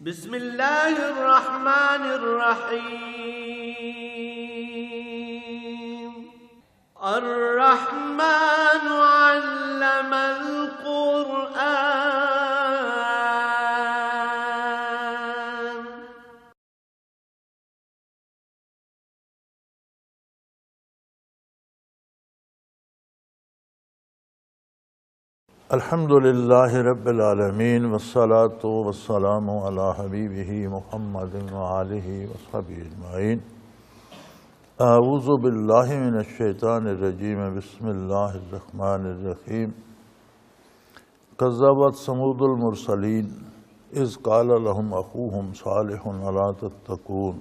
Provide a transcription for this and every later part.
بسم الله الرحمن الرحيم. الرحمن علم القرآن. الحمد للہ رب العالمین والصلاة والسلام علی حبیبہ محمد وآلہ وصحبہ اجمعین. اعوذ باللہ من الشیطان الرجیم. بسم اللہ الرحمن الرحیم. کذبت ثمود المرسلین اذ قال لهم اخوهم صالح الا تتقون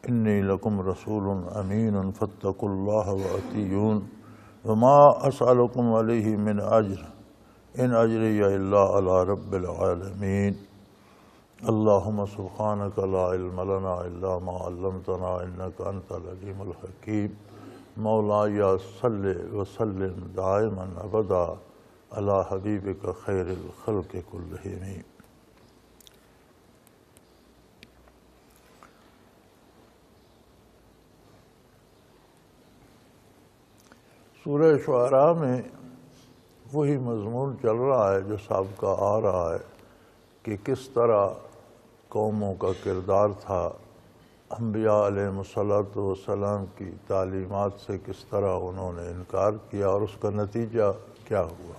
انی لکم رسول امین فاتقوا اللہ واطیعون وما اسألکم علیہ من اجر ان اجری الا علی رب العالمین. اللہم سبحانک لا علم لنا الا ما علمتنا انک انت العلیم الحکیم. مولاي صل وسلم دائما ابدا علی حبیبک خیر الخلق کلہم. سورہ شعراء میں وہی مضمون چل رہا ہے جو سابقہ آ رہا ہے کہ کس طرح قوموں کا کردار تھا، انبیاء علیہ السلام کی تعلیمات سے کس طرح انہوں نے انکار کیا اور اس کا نتیجہ کیا ہوا.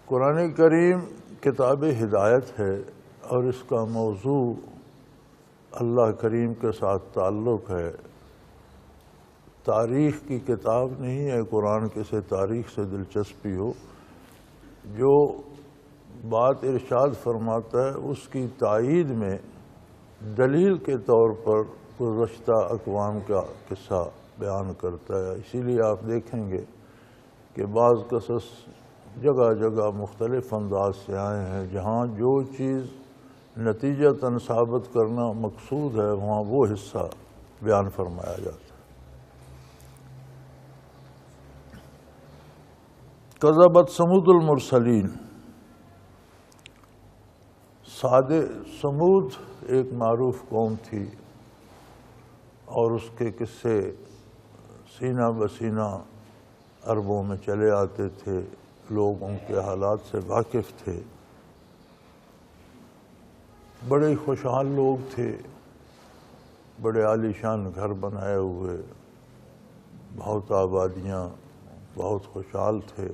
قرآن کریم کتاب ہدایت ہے اور اس کا موضوع اللہ کریم کے ساتھ تعلق ہے. تاریخ کی کتاب نہیں ہے. قرآن کسی تاریخ سے دلچسپی ہو. جو بات ارشاد فرماتا ہے اس کی تائید میں دلیل کے طور پر گزشتہ اقوام کا قصہ بیان کرتا ہے. اسی لیے آپ دیکھیں گے کہ بعض قصص جگہ جگہ مختلف انداز سے آئے ہیں. جہاں جو چیز نتیجتاً ثابت کرنا مقصود ہے وہاں وہ حصہ بیان فرمایا جاتا ہے. کذبت ثمود المرسلین. ثمود ایک معروف قوم تھی اور اس کے قصے سینہ بسینہ عربوں میں چلے آتے تھے. لوگ ان کے حالات سے واقف تھے. بڑے خوشحال لوگ تھے. بڑے عالیشان گھر بنائے ہوئے، بہت آبادیاں، بہت خوشحال تھے،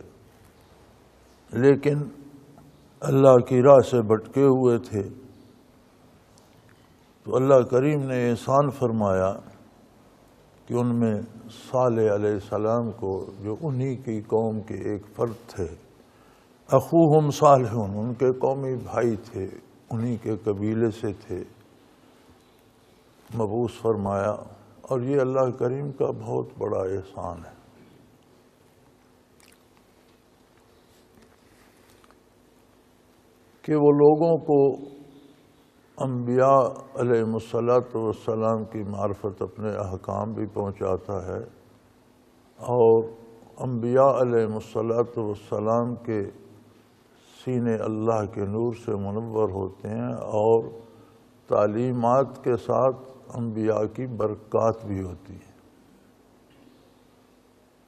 لیکن اللہ کی راہ سے بھٹکے ہوئے تھے. تو اللہ کریم نے احسان فرمایا کہ ان میں صالح علیہ السلام کو، جو انہی کی قوم کے ایک فرد تھے، اخوہم صالح، ان کے قومی بھائی تھے، انہی کے قبیلے سے تھے، مبعوث فرمایا. اور یہ اللہ کریم کا بہت بڑا احسان ہے کہ وہ لوگوں کو انبیاء علیہ السلام کی معرفت اپنے احکام بھی پہنچاتا ہے اور انبیاء علیہ السلام کے سینے اللہ کے نور سے منور ہوتے ہیں اور تعلیمات کے ساتھ انبیاء کی برکات بھی ہوتی ہیں.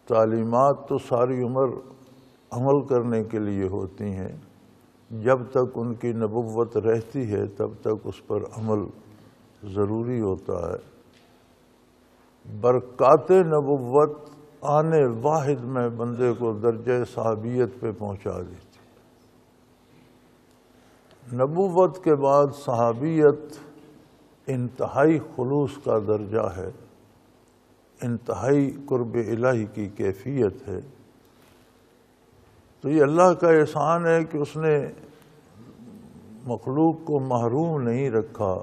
تعلیمات تو ساری عمر عمل کرنے کے لیے ہوتی ہیں. جب تک ان کی نبوت رہتی ہے تب تک اس پر عمل ضروری ہوتا ہے. برکات نبوت آنے واحد میں بندے کو درجہ صحابیت پہ پہنچا دیتی. نبوت کے بعد صحابیت انتہائی خلوص کا درجہ ہے، انتہائی قرب الہی کی کیفیت ہے. تو یہ اللہ کا احسان ہے کہ اس نے مخلوق کو محروم نہیں رکھا.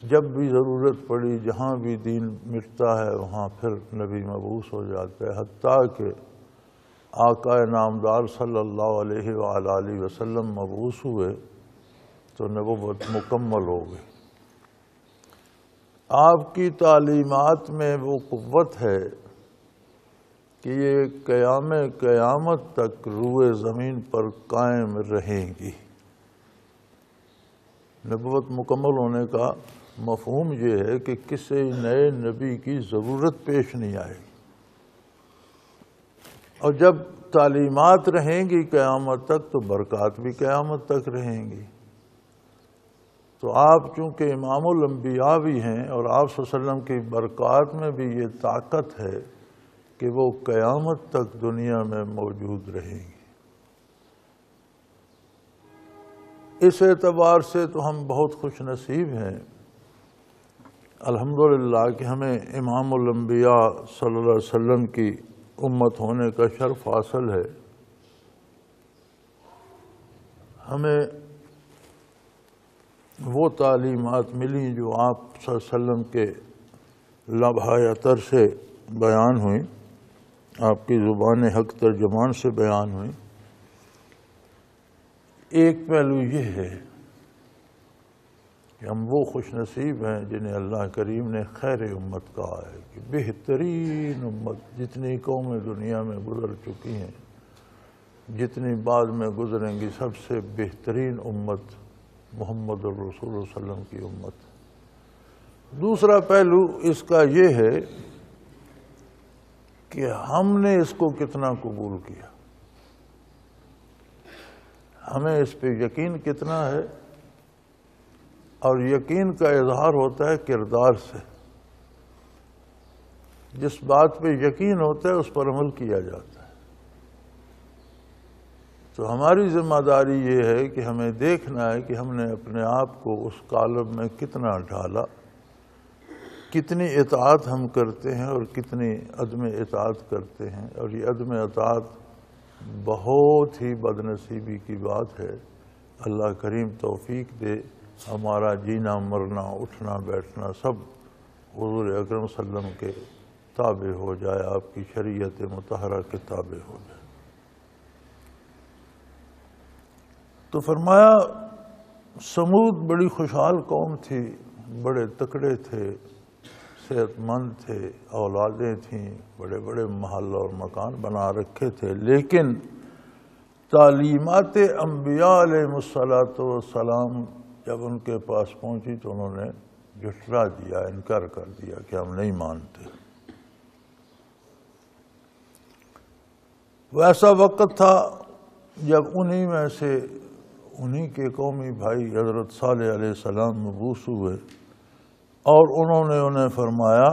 جب بھی ضرورت پڑی، جہاں بھی دین مٹتا ہے وہاں پھر نبی مبعوث ہو جاتا ہے. حتیٰ کہ آقا نامدار صلی اللہ علیہ وآلہ وسلم مبعوث ہوئے تو نبوت مکمل ہو گئی. آپ کی تعلیمات میں وہ قوت ہے کہ یہ قیامت تک روئے زمین پر قائم رہیں گی. نبوت مکمل ہونے کا مفہوم یہ ہے کہ کسی نئے نبی کی ضرورت پیش نہیں آئے گی، اور جب تعلیمات رہیں گی قیامت تک تو برکات بھی قیامت تک رہیں گی۔ تو آپ چونکہ امام الانبیاء بھی ہیں اور آپ صلی اللہ علیہ وسلم کی برکات میں بھی یہ طاقت ہے کہ وہ قیامت تک دنیا میں موجود رہیں گی۔ اس اعتبار سے تو ہم بہت خوش نصیب ہیں الحمدللہ کہ ہمیں امام الانبیاء صلی اللہ علیہ وسلم کی امت ہونے کا شرف حاصل ہے۔ ہمیں وہ تعلیمات ملی جو آپ صلی اللہ علیہ وسلم کے لمحہ اطہر سے بیان ہوئیں، آپ کی زبان حق ترجمان سے بیان ہوئیں۔ ایک پہلو یہ ہے کہ ہم وہ خوش نصیب ہیں جنہیں اللہ کریم نے خیر امت کہا ہے، کہ بہترین امت جتنی قومیں دنیا میں گزر چکی ہیں، جتنی بعد میں گزریں گی، سب سے بہترین امت محمد الرسول صلی اللہ علیہ وسلم کی امت۔ دوسرا پہلو اس کا یہ ہے کہ ہم نے اس کو کتنا قبول کیا، ہمیں اس پہ یقین کتنا ہے، اور یقین کا اظہار ہوتا ہے کردار سے۔ جس بات پہ یقین ہوتا ہے اس پر عمل کیا جاتا ہے۔ تو ہماری ذمہ داری یہ ہے کہ ہمیں دیکھنا ہے کہ ہم نے اپنے آپ کو اس قالب میں کتنا ڈھالا، کتنی اطاعت ہم کرتے ہیں اور کتنی عدم اطاعت کرتے ہیں، اور یہ عدم اطاعت بہت ہی بدنصیبی کی بات ہے۔ اللہ کریم توفیق دے، ہمارا جینا مرنا اٹھنا بیٹھنا سب حضور اکرم صلی اللہ علیہ وسلم کے تابع ہو جائے، آپ کی شریعت مطہرہ کے تابع ہو جائے۔ تو فرمایا سمود بڑی خوشحال قوم تھی، بڑے تکڑے تھے، صحت مند تھے، اولادیں تھیں، بڑے بڑے محل اور مکان بنا رکھے تھے، لیکن تعلیمات انبیاء علیہ السلام جب ان کے پاس پہنچی تو انہوں نے جھٹلا دیا، انکار کر دیا کہ ہم نہیں مانتے۔ ویسا وقت تھا جب انہی میں سے انہی کے قومی بھائی حضرت صالح علیہ السلام مبعوث ہوئے، اور انہوں نے انہیں فرمایا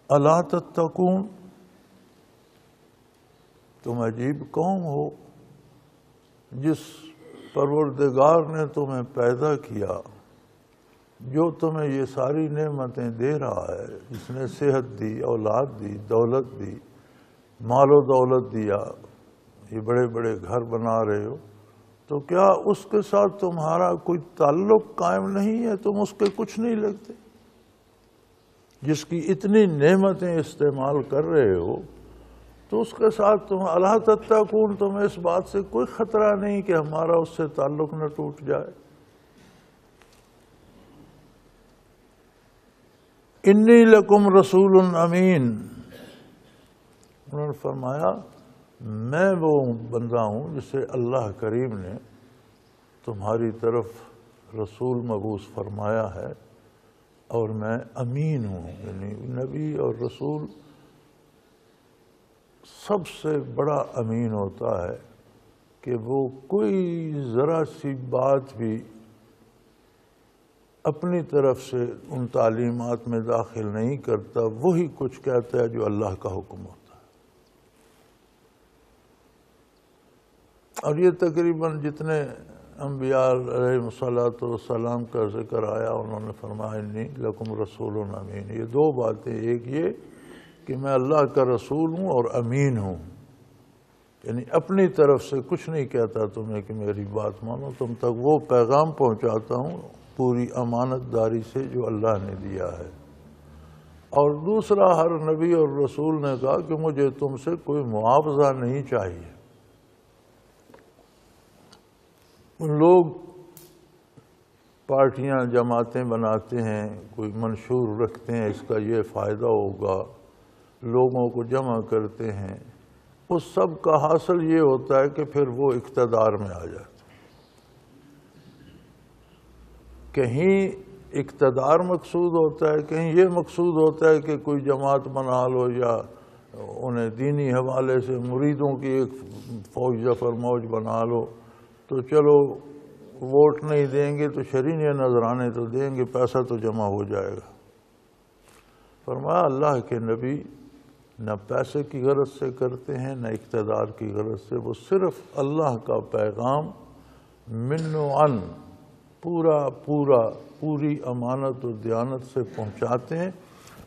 الا تتقون، تم عجیب قوم ہو، جس پروردگار نے تمہیں پیدا کیا، جو تمہیں یہ ساری نعمتیں دے رہا ہے، جس نے صحت دی، اولاد دی، دولت دی، مال و دولت دیا، یہ بڑے بڑے گھر بنا رہے ہو، تو کیا اس کے ساتھ تمہارا کوئی تعلق قائم نہیں ہے؟ تم اس کے کچھ نہیں لگتے؟ جس کی اتنی نعمتیں استعمال کر رہے ہو تو اس کے ساتھ تم الا تتقون، تمہیں اس بات سے کوئی خطرہ نہیں کہ ہمارا اس سے تعلق نہ ٹوٹ جائے؟ انی لکم رسول امین، انہوں نے فرمایا میں وہ بندہ ہوں جسے اللہ کریم نے تمہاری طرف رسول مبعوث فرمایا ہے، اور میں امین ہوں۔ یعنی نبی اور رسول سب سے بڑا امین ہوتا ہے کہ وہ کوئی ذرا سی بات بھی اپنی طرف سے ان تعلیمات میں داخل نہیں کرتا، وہی کچھ کہتا ہے جو اللہ کا حکم ہوتا ہے۔ اور یہ تقریباً جتنے انبیاء علیہ السلام کا ذکر آیا، انہوں نے فرمایا انی لکم رسول امین۔ یہ دو باتیں، ایک یہ کہ میں اللہ کا رسول ہوں اور امین ہوں، یعنی اپنی طرف سے کچھ نہیں کہتا تمہیں کہ میری بات مانو، تم تک وہ پیغام پہنچاتا ہوں پوری امانت داری سے جو اللہ نے دیا ہے۔ اور دوسرا، ہر نبی اور رسول نے کہا کہ مجھے تم سے کوئی معاوضہ نہیں چاہیے۔ لوگ پارٹیاں جماعتیں بناتے ہیں، کوئی منشور رکھتے ہیں اس کا یہ فائدہ ہوگا، لوگوں کو جمع کرتے ہیں، اس سب کا حاصل یہ ہوتا ہے کہ پھر وہ اقتدار میں آ جاتے ہیں۔ کہیں اقتدار مقصود ہوتا ہے، کہیں یہ مقصود ہوتا ہے کہ کوئی جماعت بنا لو یا انہیں دینی حوالے سے مریدوں کی ایک فوج ظفر موج بنا لو، تو چلو ووٹ نہیں دیں گے تو شرعی نذرانے تو دیں گے، پیسہ تو جمع ہو جائے گا۔ فرمایا اللہ کے نبی نہ پیسے کی غرض سے کرتے ہیں نہ اقتدار کی غرض سے، وہ صرف اللہ کا پیغام من و عن پوری امانت و دیانت سے پہنچاتے ہیں،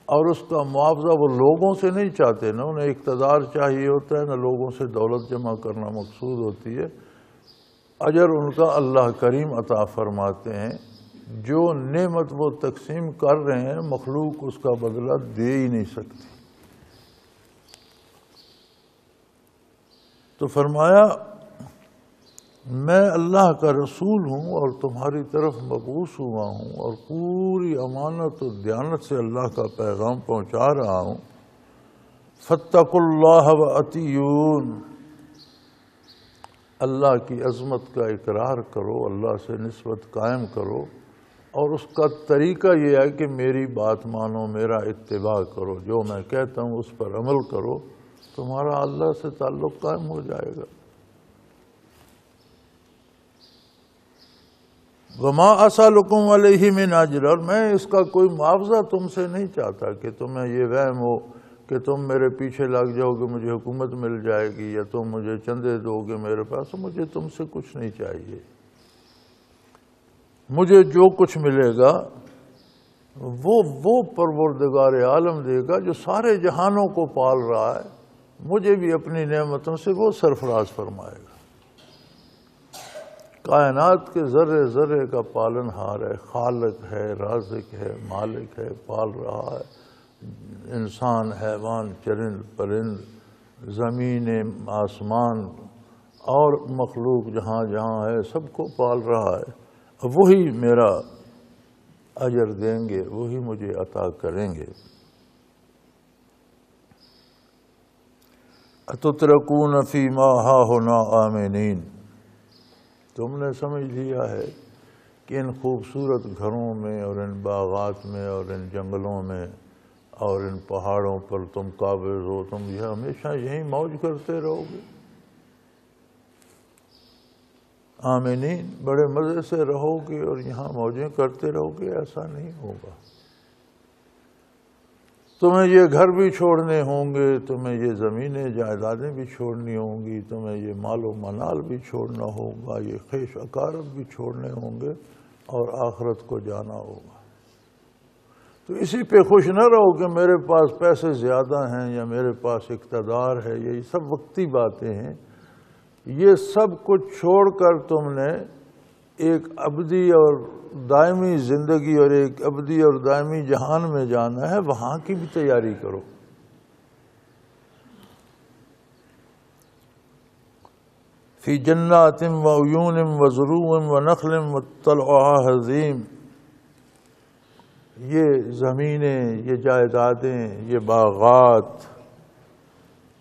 اور اس کا معاوضہ وہ لوگوں سے نہیں چاہتے، نہ انہیں اقتدار چاہیے ہوتا ہے، نہ لوگوں سے دولت جمع کرنا مقصود ہوتی ہے۔ اجر ان کا اللہ کریم عطا فرماتے ہیں، جو نعمت وہ تقسیم کر رہے ہیں مخلوق اس کا بدلہ دے ہی نہیں سکتی۔ تو فرمایا میں اللہ کا رسول ہوں اور تمہاری طرف مبعوث ہوا ہوں، اور پوری امانت و دیانت سے اللہ کا پیغام پہنچا رہا ہوں۔ فاتقوا اللہ وأطیعون، اللہ کی عظمت کا اقرار کرو، اللہ سے نسبت قائم کرو، اور اس کا طریقہ یہ ہے کہ میری بات مانو، میرا اتباع کرو، جو میں کہتا ہوں اس پر عمل کرو، تمہارا اللہ سے تعلق قائم ہو جائے گا۔ وما اسألکم علیہ من اجر، اور میں اس کا کوئی معاوضہ تم سے نہیں چاہتا کہ تمہیں یہ وہم ہو کہ تم میرے پیچھے لگ جاؤ گے مجھے حکومت مل جائے گی، یا تم مجھے چندے دو گے میرے پاس، مجھے تم سے کچھ نہیں چاہیے۔ مجھے جو کچھ ملے گا وہ پروردگار عالم دے گا جو سارے جہانوں کو پال رہا ہے، مجھے بھی اپنی نعمتوں سے وہ سرفراز فرمائے گا۔ کائنات کے ذرے ذرے کا پالن ہار ہے، خالق ہے، رازق ہے، مالک ہے، پال رہا ہے، انسان، حیوان، چرند پرند، زمین، آسمان اور مخلوق جہاں جہاں ہے سب کو پال رہا ہے، وہی میرا اجر دیں گے، وہی مجھے عطا کریں گے۔ اتترکون فیما ہاہنا آمنین، تم نے سمجھ لیا ہے کہ ان خوبصورت گھروں میں اور ان باغات میں اور ان جنگلوں میں اور ان پہاڑوں پر تم قابض ہو، تم یہ ہمیشہ یہیں موج کرتے رہو گے؟ آمینین، بڑے مزے سے رہو گے اور یہاں موجیں کرتے رہو گے؟ ایسا نہیں ہوگا۔ تمہیں یہ گھر بھی چھوڑنے ہوں گے، تمہیں یہ زمینیں جائیدادیں بھی چھوڑنی ہوں گی، تمہیں یہ مال و منال بھی چھوڑنا ہوگا، یہ خیش اقارب بھی چھوڑنے ہوں گے، اور آخرت کو جانا ہوگا۔ تو اسی پہ خوش نہ رہو کہ میرے پاس پیسے زیادہ ہیں یا میرے پاس اقتدار ہے، یہ سب وقتی باتیں ہیں۔ یہ سب کچھ چھوڑ کر تم نے ایک ابدی اور دائمی زندگی اور ایک ابدی اور دائمی جہان میں جانا ہے، وہاں کی بھی تیاری کرو۔ فی جنات وعیون وزروع ونخل وطلعها ہضیم، یہ زمینیں، یہ جائیدادیں، یہ باغات،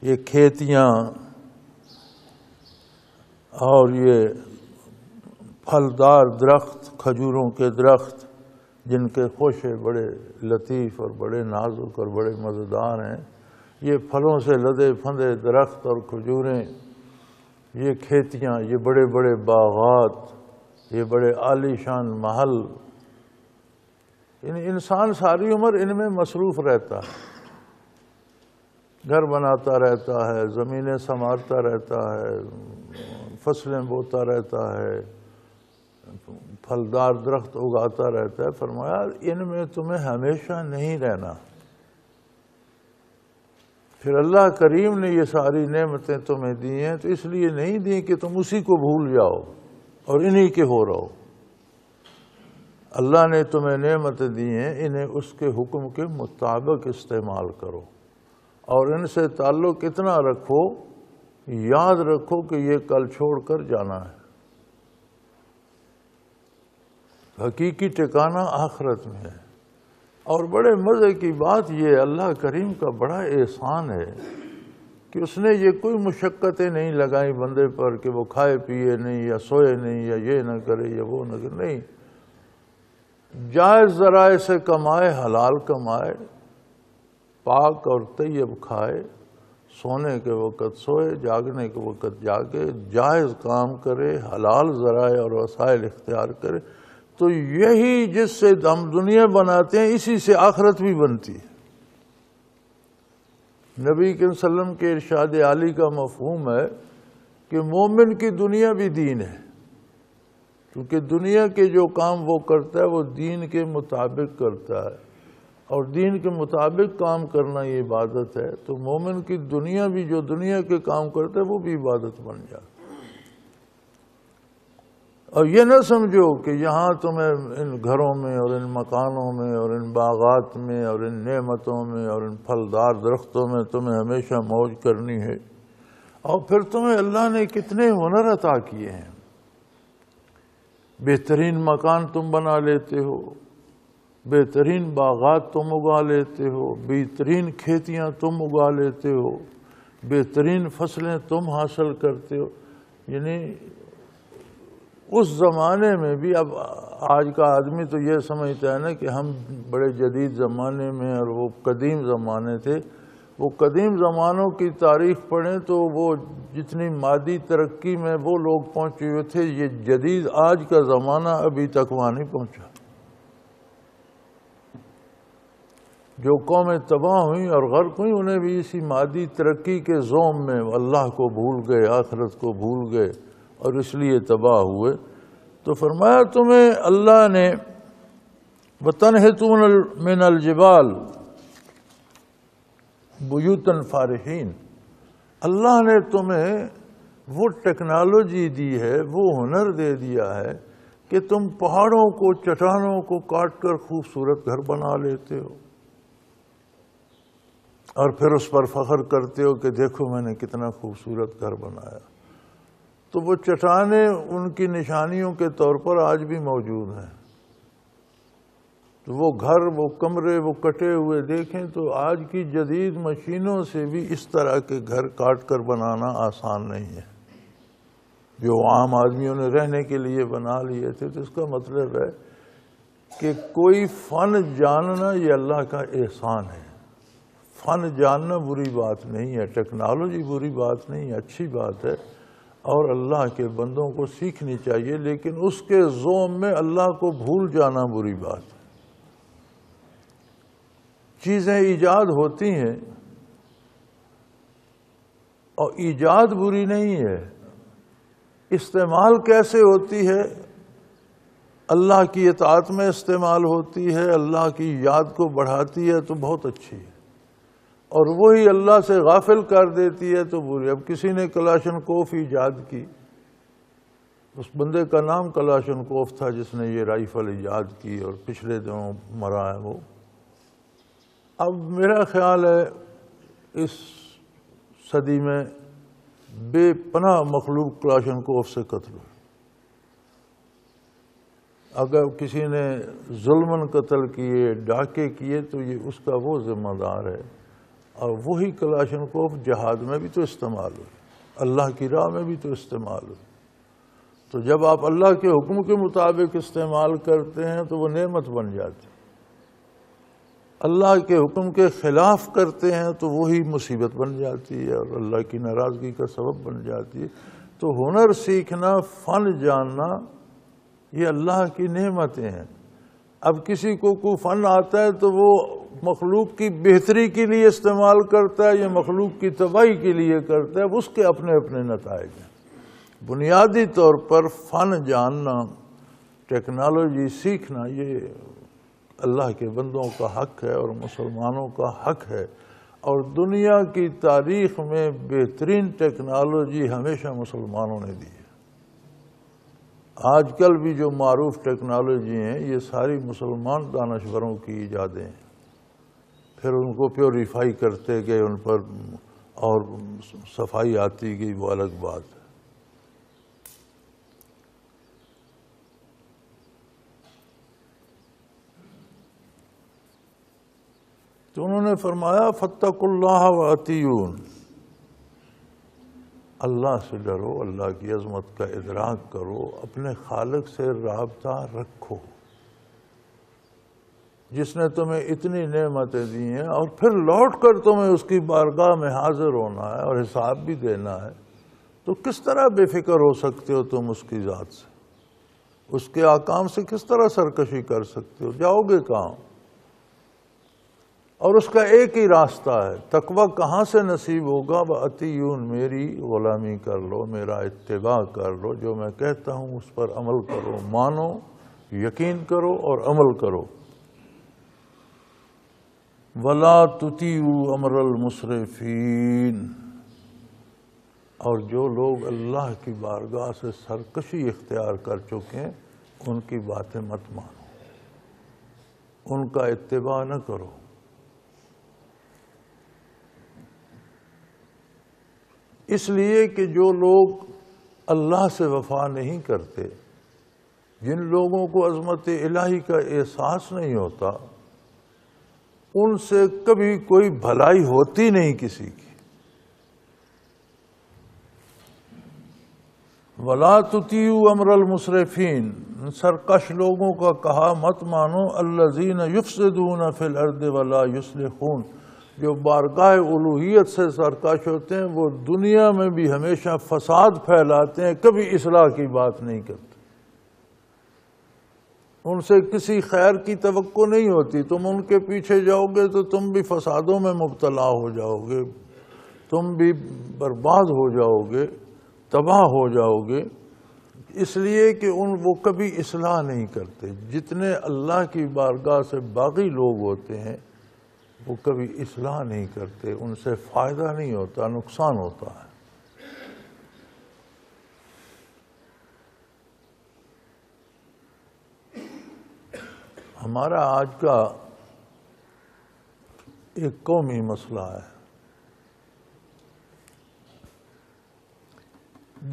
یہ کھیتیاں اور یہ پھلدار درخت، کھجوروں کے درخت جن کے خوشے بڑے لطیف اور بڑے نازک اور بڑے مزیدار ہیں، یہ پھلوں سے لدے پھندے درخت اور کھجوریں، یہ کھیتیاں، یہ بڑے بڑے باغات، یہ بڑے عالی شان محل، انسان ساری عمر ان میں مصروف رہتا ہے، گھر بناتا رہتا ہے، زمینیں سنوارتا رہتا ہے، فصلیں بوتا رہتا ہے، پھلدار درخت اگاتا رہتا ہے۔ فرمایا ان میں تمہیں ہمیشہ نہیں رہنا۔ پھر اللہ کریم نے یہ ساری نعمتیں تمہیں دی ہیں تو اس لیے نہیں دی کہ تم اسی کو بھول جاؤ اور انہی کے ہو رہو۔ اللہ نے تمہیں نعمتیں دی ہیں، انہیں اس کے حکم کے مطابق استعمال کرو، اور ان سے تعلق اتنا رکھو، یاد رکھو کہ یہ کل چھوڑ کر جانا ہے۔ حقیقی ٹھکانہ آخرت میں ہے۔ اور بڑے مزے کی بات یہ اللہ کریم کا بڑا احسان ہے کہ اس نے یہ کوئی مشقتیں نہیں لگائیں بندے پر کہ وہ کھائے پیے نہیں یا سوئے نہیں یا یہ نہ کرے یا وہ نہ کرے، نہیں، جائز ذرائع سے کمائے، حلال کمائے، پاک اور طیب کھائے، سونے کے وقت سوئے، جاگنے کے وقت جاگے، جائز کام کرے، حلال ذرائع اور وسائل اختیار کرے، تو یہی جس سے ہم دنیا بناتے ہیں اسی سے آخرت بھی بنتی ہے۔ نبی کریم صلی اللہ علیہ وسلم کے ارشاد عالی کا مفہوم ہے کہ مومن کی دنیا بھی دین ہے، کیونکہ دنیا کے جو کام وہ کرتا ہے وہ دین کے مطابق کرتا ہے، اور دین کے مطابق کام کرنا یہ عبادت ہے، تو مومن کی دنیا بھی جو دنیا کے کام کرتا ہے وہ بھی عبادت بن جاتا ہے۔ اور یہ نہ سمجھو کہ یہاں تمہیں ان گھروں میں اور ان مکانوں میں اور ان باغات میں اور ان نعمتوں میں اور ان پھلدار درختوں میں تمہیں ہمیشہ موج کرنی ہے، اور پھر تمہیں اللہ نے کتنے ہنر عطا کیے ہیں۔ بہترین مکان تم بنا لیتے ہو، بہترین باغات تم اگا لیتے ہو، بہترین کھیتیاں تم اگا لیتے ہو، بہترین فصلیں تم حاصل کرتے ہو۔ یعنی اس زمانے میں بھی، اب آج کا آدمی تو یہ سمجھتا ہے نا کہ ہم بڑے جدید زمانے میں اور وہ قدیم زمانے تھے، وہ قدیم زمانوں کی تاریخ پڑھیں تو وہ جتنی مادی ترقی میں وہ لوگ پہنچے ہوئے تھے، یہ جدید آج کا زمانہ ابھی تک وہاں نہیں پہنچا۔ جو قومیں تباہ ہوئیں اور غرق ہوئیں انہیں بھی اسی مادی ترقی کے زوم میں اللہ کو بھول گئے، آخرت کو بھول گئے اور اس لیے تباہ ہوئے۔ تو فرمایا تمہیں اللہ نے وَتَنْحِتُونَ مِنَ الْجِبَالِ بُيُوتًا فَارِحِينَ، اللہ نے تمہیں وہ ٹیکنالوجی دی ہے، وہ ہنر دے دیا ہے کہ تم پہاڑوں کو، چٹانوں کو کاٹ کر خوبصورت گھر بنا لیتے ہو، اور پھر اس پر فخر کرتے ہو کہ دیکھو میں نے کتنا خوبصورت گھر بنایا۔ تو وہ چٹانیں ان کی نشانیوں کے طور پر آج بھی موجود ہیں۔ تو وہ گھر، وہ کمرے، وہ کٹے ہوئے دیکھیں تو آج کی جدید مشینوں سے بھی اس طرح کے گھر کاٹ کر بنانا آسان نہیں ہے، جو عام آدمیوں نے رہنے کے لیے بنا لیے تھے۔ تو اس کا مطلب ہے کہ کوئی فن جاننا یہ اللہ کا احسان ہے۔ فن جاننا بری بات نہیں ہے، ٹیکنالوجی بری بات نہیں ہے، اچھی بات ہے، اور اللہ کے بندوں کو سیکھنی چاہیے، لیکن اس کے زوم میں اللہ کو بھول جانا بری بات ہے۔ چیزیں ایجاد ہوتی ہیں اور ایجاد بری نہیں ہے، استعمال کیسے ہوتی ہے؟ اللہ کی اطاعت میں استعمال ہوتی ہے، اللہ کی یاد کو بڑھاتی ہے تو بہت اچھی ہے، اور وہی اللہ سے غافل کر دیتی ہے تو بری۔ اب کسی نے کلاشنکوف ایجاد کی، اس بندے کا نام کلاشنکوف تھا جس نے یہ رائفل ایجاد کی اور پچھلے دنوں مرا ہے وہ۔ اب میرا خیال ہے اس صدی میں بے پناہ مخلوق کلاشنکوف سے قتل ہوئی۔ اگر کسی نے ظلماً قتل کیے، ڈاکے کیے، تو یہ اس کا وہ ذمہ دار ہے، اور وہی کلاشنکوف جہاد میں بھی تو استعمال ہوئی، اللہ کی راہ میں بھی تو استعمال ہوئی۔ تو جب آپ اللہ کے حکم کے مطابق استعمال کرتے ہیں تو وہ نعمت بن جاتی، اللہ کے حکم کے خلاف کرتے ہیں تو وہی مصیبت بن جاتی ہے اور اللہ کی ناراضگی کا سبب بن جاتی ہے۔ تو ہنر سیکھنا، فن جاننا، یہ اللہ کی نعمتیں ہیں۔ اب کسی کو کوئی فن آتا ہے تو وہ مخلوق کی بہتری کے لیے استعمال کرتا ہے یا مخلوق کی تباہی کے لیے کرتا ہے، اس کے اپنے اپنے نتائج ہیں۔ بنیادی طور پر فن جاننا، ٹیکنالوجی سیکھنا، یہ اللہ کے بندوں کا حق ہے اور مسلمانوں کا حق ہے، اور دنیا کی تاریخ میں بہترین ٹیکنالوجی ہمیشہ مسلمانوں نے دی ہے۔ آج کل بھی جو معروف ٹیکنالوجی ہیں یہ ساری مسلمان دانشوروں کی ایجادیں ہیں، پھر ان کو پیوریفائی کرتے گئے، ان پر اور صفائی آتی گئی، وہ الگ بات ہے۔ تو انہوں نے فرمایا فاتقوا اللہ واتیون، اللہ سے ڈرو، اللہ کی عظمت کا ادراک کرو، اپنے خالق سے رابطہ رکھو۔ جس نے تمہیں اتنی نعمتیں دی ہیں، اور پھر لوٹ کر تمہیں اس کی بارگاہ میں حاضر ہونا ہے اور حساب بھی دینا ہے، تو کس طرح بے فکر ہو سکتے ہو تم اس کی ذات سے؟ اس کے احکام سے کس طرح سرکشی کر سکتے ہو؟ جاؤ گے کہاں؟ اور اس کا ایک ہی راستہ ہے، تقویٰ کہاں سے نصیب ہوگا؟ وَأَطِیعُونِ، میری غلامی کر لو، میرا اتباع کر لو، جو میں کہتا ہوں اس پر عمل کرو، مانو، یقین کرو اور عمل کرو۔ وَلَا تُطِیعُوا أَمْرَ الْمُسْرِفِینَ، اور جو لوگ اللہ کی بارگاہ سے سرکشی اختیار کر چکے ہیں ان کی باتیں مت مانو، ان کا اتباع نہ کرو۔ اس لیے کہ جو لوگ اللہ سے وفا نہیں کرتے، جن لوگوں کو عظمت الہی کا احساس نہیں ہوتا، ان سے کبھی کوئی بھلائی ہوتی نہیں کسی کی۔ وَلَا تُطِیعُوا أَمْرَ الْمُسْرِفِینَ، سرکش لوگوں کا کہا مت مانو، الَّذِینَ يُفْسِدُونَ فِی الْأَرْضِ وَلَا يُصْلِحُونَ، جو بارگاہ الوہیت سے سرکش ہوتے ہیں، وہ دنیا میں بھی ہمیشہ فساد پھیلاتے ہیں، کبھی اصلاح کی بات نہیں کرتے۔ ان سے کسی خیر کی توقع نہیں ہوتی، تم ان کے پیچھے جاؤ گے تو تم بھی فسادوں میں مبتلا ہو جاؤ گے، تم بھی برباد ہو جاؤ گے، تباہ ہو جاؤ گے، اس لیے کہ وہ کبھی اصلاح نہیں کرتے۔ جتنے اللہ کی بارگاہ سے باغی لوگ ہوتے ہیں وہ کبھی اصلاح نہیں کرتے، ان سے فائدہ نہیں ہوتا، نقصان ہوتا ہے۔ ہمارا آج کا ایک قومی مسئلہ ہے،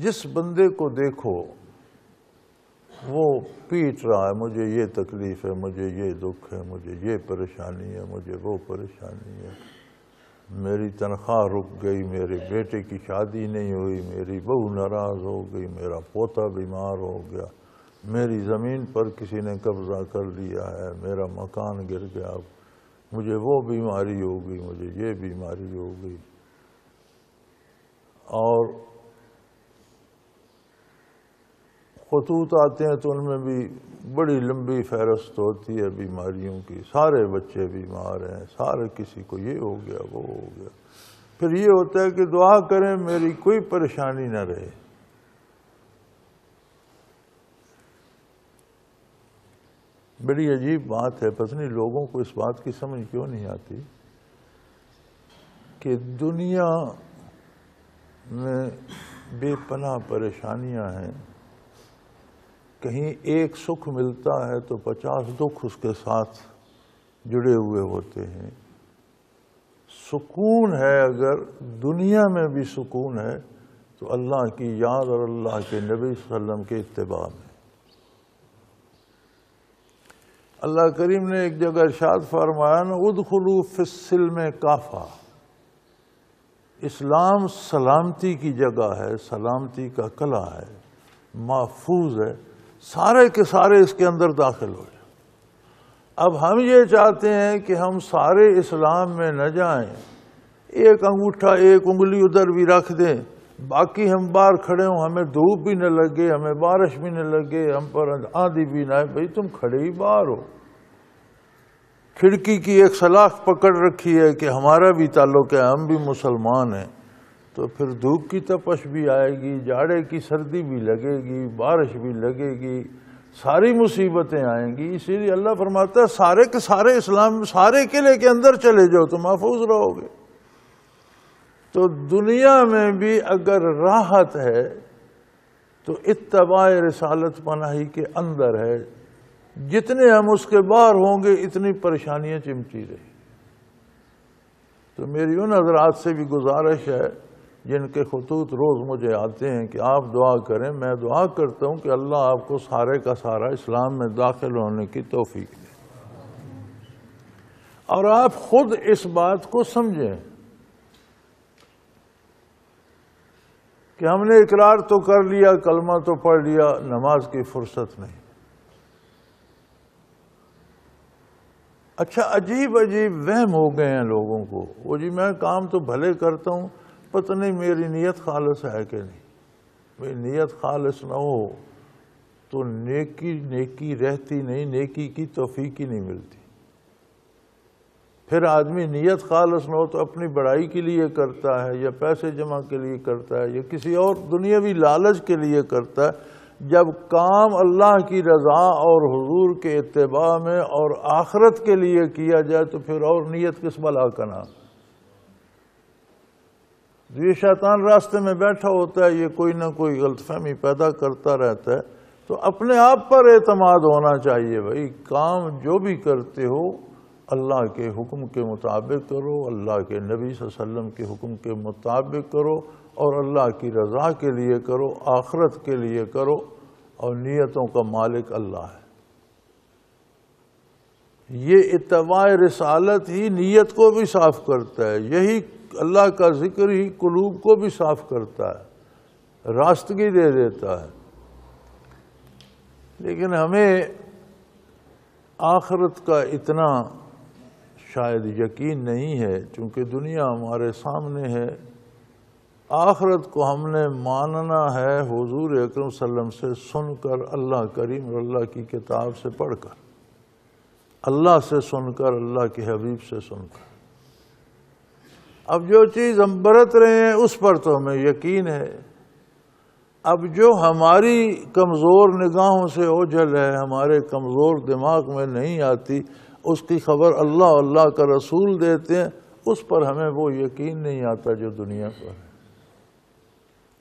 جس بندے کو دیکھو وہ پیٹ رہا ہے، مجھے یہ تکلیف ہے، مجھے یہ دکھ ہے، مجھے یہ پریشانی ہے، مجھے وہ پریشانی ہے، میری تنخواہ رک گئی، میرے بیٹے کی شادی نہیں ہوئی، میری بہو ناراض ہو گئی، میرا پوتا بیمار ہو گیا، میری زمین پر کسی نے قبضہ کر لیا ہے، میرا مکان گر گیا، مجھے وہ بیماری ہو گئی، مجھے یہ بیماری ہو گئی۔ اور خطوط آتے ہیں تو ان میں بھی بڑی لمبی فہرست ہوتی ہے بیماریوں کی، سارے بچے بیمار ہیں، سارے کسی کو یہ ہو گیا وہ ہو گیا۔ پھر یہ ہوتا ہے کہ دعا کریں میری کوئی پریشانی نہ رہے۔ بڑی عجیب بات ہے، پتہ نہیں لوگوں کو اس بات کی سمجھ کیوں نہیں آتی کہ دنیا میں بے پناہ پریشانیاں ہیں، کہیں ایک سکھ ملتا ہے تو 50 دکھ اس کے ساتھ جڑے ہوئے ہوتے ہیں۔ سکون ہے، اگر دنیا میں بھی سکون ہے تو اللہ کی یاد اور اللہ کے نبی صلی اللہ علیہ وسلم کے اتباع میں۔ اللہ کریم نے ایک جگہ ارشاد فرمایا نا، ادخلوا فی السلم کافہ، اسلام سلامتی کی جگہ ہے، سلامتی کا قلعہ ہے، محفوظ ہے، سارے کے سارے اس کے اندر داخل ہو جائیں۔ اب ہم یہ چاہتے ہیں کہ ہم سارے اسلام میں نہ جائیں، ایک انگوٹھا ایک انگلی ادھر بھی رکھ دیں، باقی ہم باہر کھڑے ہوں، ہمیں دھوپ بھی نہ لگے، ہمیں بارش بھی نہ لگے، ہم پر آندھی بھی نہ آئے۔ بھئی تم کھڑے ہی باہر ہو، کھڑکی کی ایک سلاخ پکڑ رکھی ہے کہ ہمارا بھی تعلق ہے، ہم بھی مسلمان ہیں، تو پھر دھوپ کی تپش بھی آئے گی، جاڑے کی سردی بھی لگے گی، بارش بھی لگے گی، ساری مصیبتیں آئیں گی۔ اسی لیے اللہ فرماتا ہے سارے کے سارے اسلام، سارے قلعے کے اندر چلے جاؤ تو محفوظ رہو گے۔ تو دنیا میں بھی اگر راحت ہے تو اتباع رسالت پناہی کے اندر ہے، جتنے ہم اس کے باہر ہوں گے اتنی پریشانیاں چمٹی رہی۔ تو میری ان حضرات سے بھی گزارش ہے جن کے خطوط روز مجھے آتے ہیں کہ آپ دعا کریں، میں دعا کرتا ہوں کہ اللہ آپ کو سارے کا سارا اسلام میں داخل ہونے کی توفیق دے، اور آپ خود اس بات کو سمجھیں کہ ہم نے اقرار تو کر لیا، کلمہ تو پڑھ لیا، نماز کی فرصت نہیں۔ اچھا عجیب عجیب وہم ہو گئے ہیں لوگوں کو، وہ جی میں کام تو بھلے کرتا ہوں، پتہ نہیں میری نیت خالص ہے کہ نہیں۔ بھئی نیت خالص نہ ہو تو نیکی رہتی نہیں، نیکی کی توفیق ہی نہیں ملتی۔ پھر آدمی نیت خالص نہ ہو تو اپنی بڑائی کے لیے کرتا ہے، یا پیسے جمع کے لیے کرتا ہے، یا کسی اور دنیاوی لالچ کے لیے کرتا ہے۔ جب کام اللہ کی رضا اور حضور کے اتباع میں اور آخرت کے لیے کیا جائے تو پھر اور نیت کس بلا کا نام۔ یہ شیطان راستے میں بیٹھا ہوتا ہے، یہ کوئی نہ کوئی غلط فہمی پیدا کرتا رہتا ہے۔ تو اپنے آپ پر اعتماد ہونا چاہیے، بھائی کام جو بھی کرتے ہو اللہ کے حکم کے مطابق کرو، اللہ کے نبی صلی اللہ علیہ وسلم کے حکم کے مطابق کرو، اور اللہ کی رضا کے لیے کرو، آخرت کے لیے کرو، اور نیتوں کا مالک اللہ ہے۔ یہ اتباع رسالت ہی نیت کو بھی صاف کرتا ہے، یہی اللہ کا ذکر ہی قلوب کو بھی صاف کرتا ہے، راستگی دے دیتا ہے۔ لیکن ہمیں آخرت کا اتنا شاید یقین نہیں ہے، چونکہ دنیا ہمارے سامنے ہے۔ آخرت کو ہم نے ماننا ہے حضور اکرم صلی اللہ علیہ وسلم سے سن کر، اللہ کریم اور اللہ کی کتاب سے پڑھ کر، اللہ سے سن کر، اللہ کے حبیب سے سن کر۔ اب جو چیز ہم برت رہے ہیں اس پر تو ہمیں یقین ہے، اب جو ہماری کمزور نگاہوں سے اوجھل ہے، ہمارے کمزور دماغ میں نہیں آتی، اس کی خبر اللہ اللہ کا رسول دیتے ہیں، اس پر ہمیں وہ یقین نہیں آتا جو دنیا پر ہے۔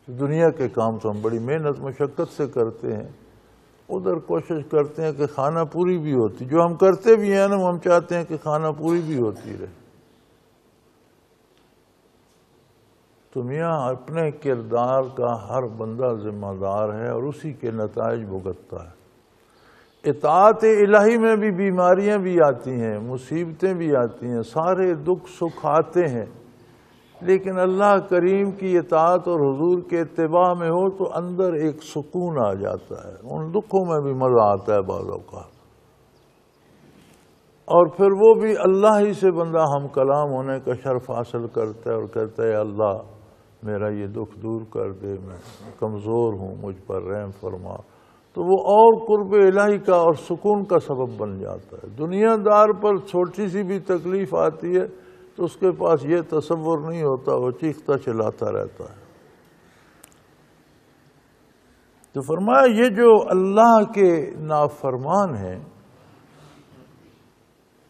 دنیا کے کام تو ہم بڑی محنت مشقت سے کرتے ہیں، ادھر کوشش کرتے ہیں کہ خانہ پوری بھی ہوتی، جو ہم کرتے بھی ہیں نا ہم چاہتے ہیں کہ خانہ پوری بھی ہوتی رہے۔ تو میاں اپنے کردار کا ہر بندہ ذمہ دار ہے اور اسی کے نتائج بھگتتا ہے۔ اطاعت الہی میں بھی بیماریاں بھی آتی ہیں، مصیبتیں بھی آتی ہیں، سارے دکھ سکھ آتے ہیں، لیکن اللہ کریم کی اطاعت اور حضور کے اتباع میں ہو تو اندر ایک سکون آ جاتا ہے، ان دکھوں میں بھی مزہ آتا ہے بعض اوقات، اور پھر وہ بھی اللہ ہی سے بندہ ہم کلام ہونے کا شرف حاصل کرتا ہے اور کہتا ہے اللہ میرا یہ دکھ دور کر دے، میں کمزور ہوں، مجھ پر رحم فرما، تو وہ اور قرب الہی کا اور سکون کا سبب بن جاتا ہے۔ دنیا دار پر چھوٹی سی بھی تکلیف آتی ہے تو اس کے پاس یہ تصور نہیں ہوتا، وہ چیختا چلاتا رہتا ہے۔ تو فرمایا یہ جو اللہ کے نافرمان ہیں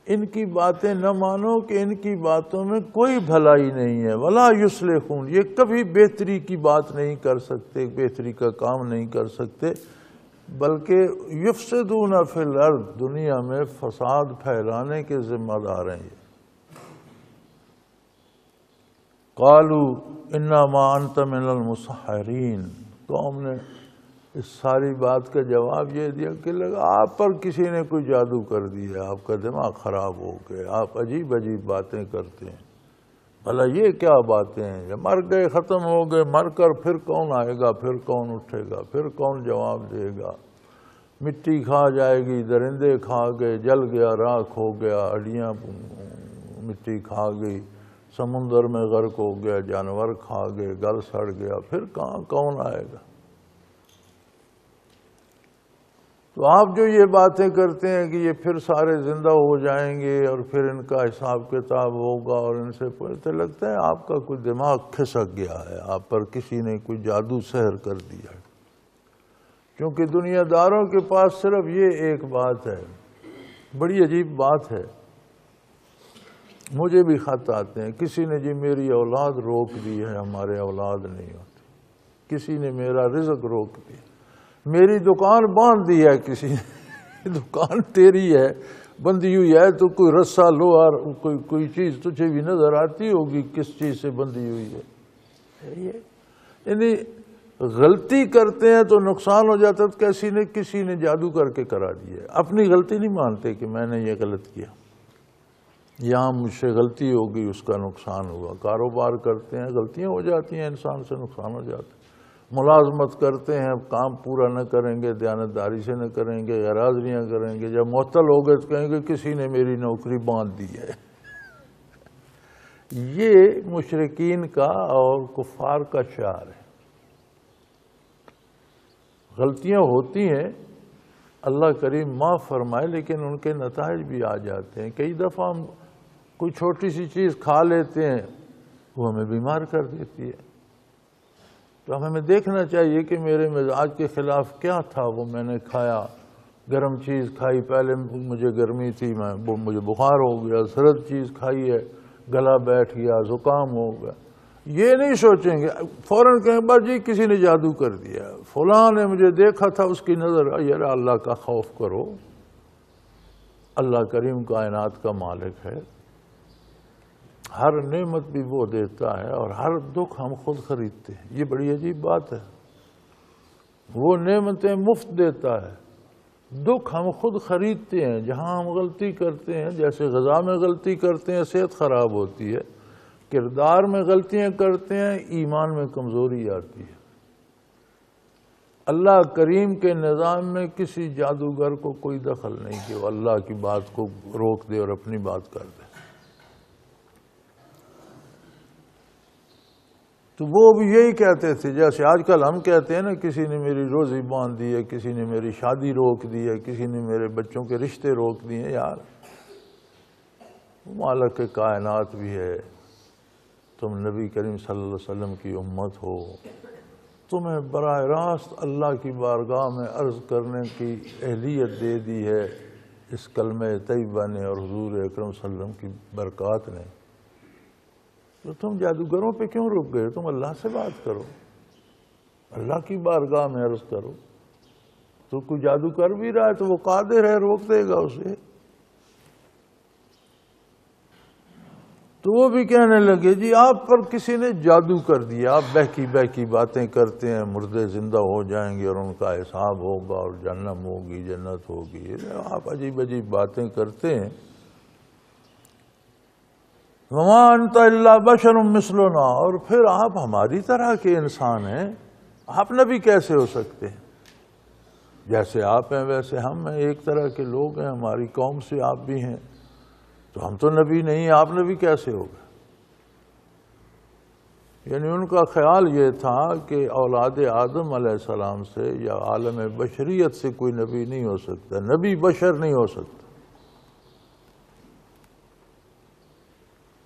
ان کی باتیں نہ مانو کہ ان کی باتوں میں کوئی بھلائی نہیں ہے، ولا یصلحون، یہ کبھی بہتری کی بات نہیں کر سکتے، بہتری کا کام نہیں کر سکتے، بلکہ یفسدون فی الارض، دنیا میں فساد پھیلانے کے ذمہ دار ہیں یہ۔ قالوا انما انت من المسحرین، قوم نے اس ساری بات کا جواب یہ دیا کہ لگا آپ پر کسی نے کوئی جادو کر دیا، آپ کا دماغ خراب ہو گیا، آپ عجیب عجیب باتیں کرتے ہیں، بھلا یہ کیا باتیں ہیں، جب مر گئے ختم ہو گئے، مر کر پھر کون آئے گا، پھر کون اٹھے گا، پھر کون جواب دے گا، مٹی کھا جائے گی، درندے کھا گئے، جل گیا، راکھ ہو گیا، ہڈیاں مٹی کھا گئی، سمندر میں غرق ہو گیا، جانور کھا گئے، گل سڑ گیا، پھر کہاں کون آئے گا۔ تو آپ جو یہ باتیں کرتے ہیں کہ یہ پھر سارے زندہ ہو جائیں گے اور پھر ان کا حساب کتاب ہوگا اور ان سے پوچھتے، لگتا ہے آپ کا کوئی دماغ کھسک گیا ہے، آپ پر کسی نے کوئی جادو سحر کر دیا ہے، کیونکہ دنیا داروں کے پاس صرف یہ ایک بات ہے، بڑی عجیب بات ہے، مجھے بھی خط آتے ہیں، کسی نے جی میری اولاد روک دی ہے، ہمارے اولاد نہیں ہوتی، کسی نے میرا رزق روک دیا، میری دکان باندھ دی ہے کسی نے، دکان تیری ہے بندھی ہوئی ہے، تو کوئی رسہ لو اور کوئی چیز تجھے بھی نظر آتی ہوگی کس چیز سے بندھی ہوئی ہے، یعنی غلطی کرتے ہیں تو نقصان ہو جاتا ہے، تو کسی نے جادو کر کے کرا دیا، اپنی غلطی نہیں مانتے کہ میں نے یہ غلط کیا، یہاں مجھ سے غلطی ہوگی اس کا نقصان ہوا، کاروبار کرتے ہیں غلطیاں ہو جاتی ہیں، انسان سے نقصان ہو جاتا ہے، ملازمت کرتے ہیں، اب کام پورا نہ کریں گے، دیانتداری سے نہ کریں گے، غیر حاضریاں کریں گے، جب معطل ہو گئے تو کہیں گے کسی نے میری نوکری باندھ دی ہے۔ یہ مشرکین کا اور کفار کا شعار ہے۔ غلطیاں ہوتی ہیں، اللہ کریم معاف فرمائے، لیکن ان کے نتائج بھی آ جاتے ہیں۔ کئی دفعہ ہم کوئی چھوٹی سی چیز کھا لیتے ہیں، وہ ہمیں بیمار کر دیتی ہے، تو ہمیں دیکھنا چاہیے کہ میرے مزاج کے خلاف کیا تھا وہ میں نے کھایا۔ گرم چیز کھائی، پہلے مجھے گرمی تھی، مجھے بخار ہو گیا، سرد چیز کھائی ہے، گلا بیٹھ گیا، زکام ہو گیا۔ یہ نہیں سوچیں گے، فوراً کہیں بس جی کسی نے جادو کر دیا، فلاں نے مجھے دیکھا تھا، اس کی نظر یار اللہ کا خوف کرو۔ اللہ کریم کائنات کا مالک ہے، ہر نعمت بھی وہ دیتا ہے اور ہر دکھ ہم خود خریدتے ہیں۔ یہ بڑی عجیب بات ہے، وہ نعمتیں مفت دیتا ہے، دکھ ہم خود خریدتے ہیں۔ جہاں ہم غلطی کرتے ہیں، جیسے غذا میں غلطی کرتے ہیں صحت خراب ہوتی ہے، کردار میں غلطیاں کرتے ہیں ایمان میں کمزوری آتی ہے۔ اللہ کریم کے نظام میں کسی جادوگر کو کوئی دخل نہیں کہ وہ اللہ کی بات کو روک دے اور اپنی بات کر دے۔ تو وہ بھی یہی کہتے تھے، جیسے آج کل ہم کہتے ہیں نا کسی نے میری روزی باندھ دی ہے، کسی نے میری شادی روک دی ہے، کسی نے میرے بچوں کے رشتے روک دیے۔ یار مالک کائنات بھی ہے، تم نبی کریم صلی اللہ علیہ وسلم کی امت ہو، تمہیں براہ راست اللہ کی بارگاہ میں عرض کرنے کی اہلیت دے دی ہے اس کلمہ طیبہ نے اور حضور اکرم صلی اللہ علیہ وسلم کی برکات نے۔ تو تم جادوگروں پہ کیوں رک گئے؟ تم اللہ سے بات کرو، اللہ کی بارگاہ میں عرض کرو۔ تو کوئی جادو کر بھی رہا ہے تو وہ قادر ہے، روک دے گا اسے۔ تو وہ بھی کہنے لگے جی آپ پر کسی نے جادو کر دیا، آپ بہکی بہکی باتیں کرتے ہیں، مردے زندہ ہو جائیں گے اور ان کا حساب ہوگا اور جہنم ہوگی، جنت ہوگی، آپ عجیب عجیب باتیں کرتے ہیں۔ وَمَا أَنْتَ إِلَّا بَشَرٌ مِثْلُنَا، اور پھر آپ ہماری طرح کے انسان ہیں، آپ نبی کیسے ہو سکتے ہیں؟ جیسے آپ ہیں ویسے ہم ہیں، ایک طرح کے لوگ ہیں، ہماری قوم سے آپ بھی ہیں، تو ہم تو نبی نہیں، آپ نبی کیسے ہو گئے؟ یعنی ان کا خیال یہ تھا کہ اولاد آدم علیہ السلام سے یا عالم بشریت سے کوئی نبی نہیں ہو سکتا، نبی بشر نہیں ہو سکتا۔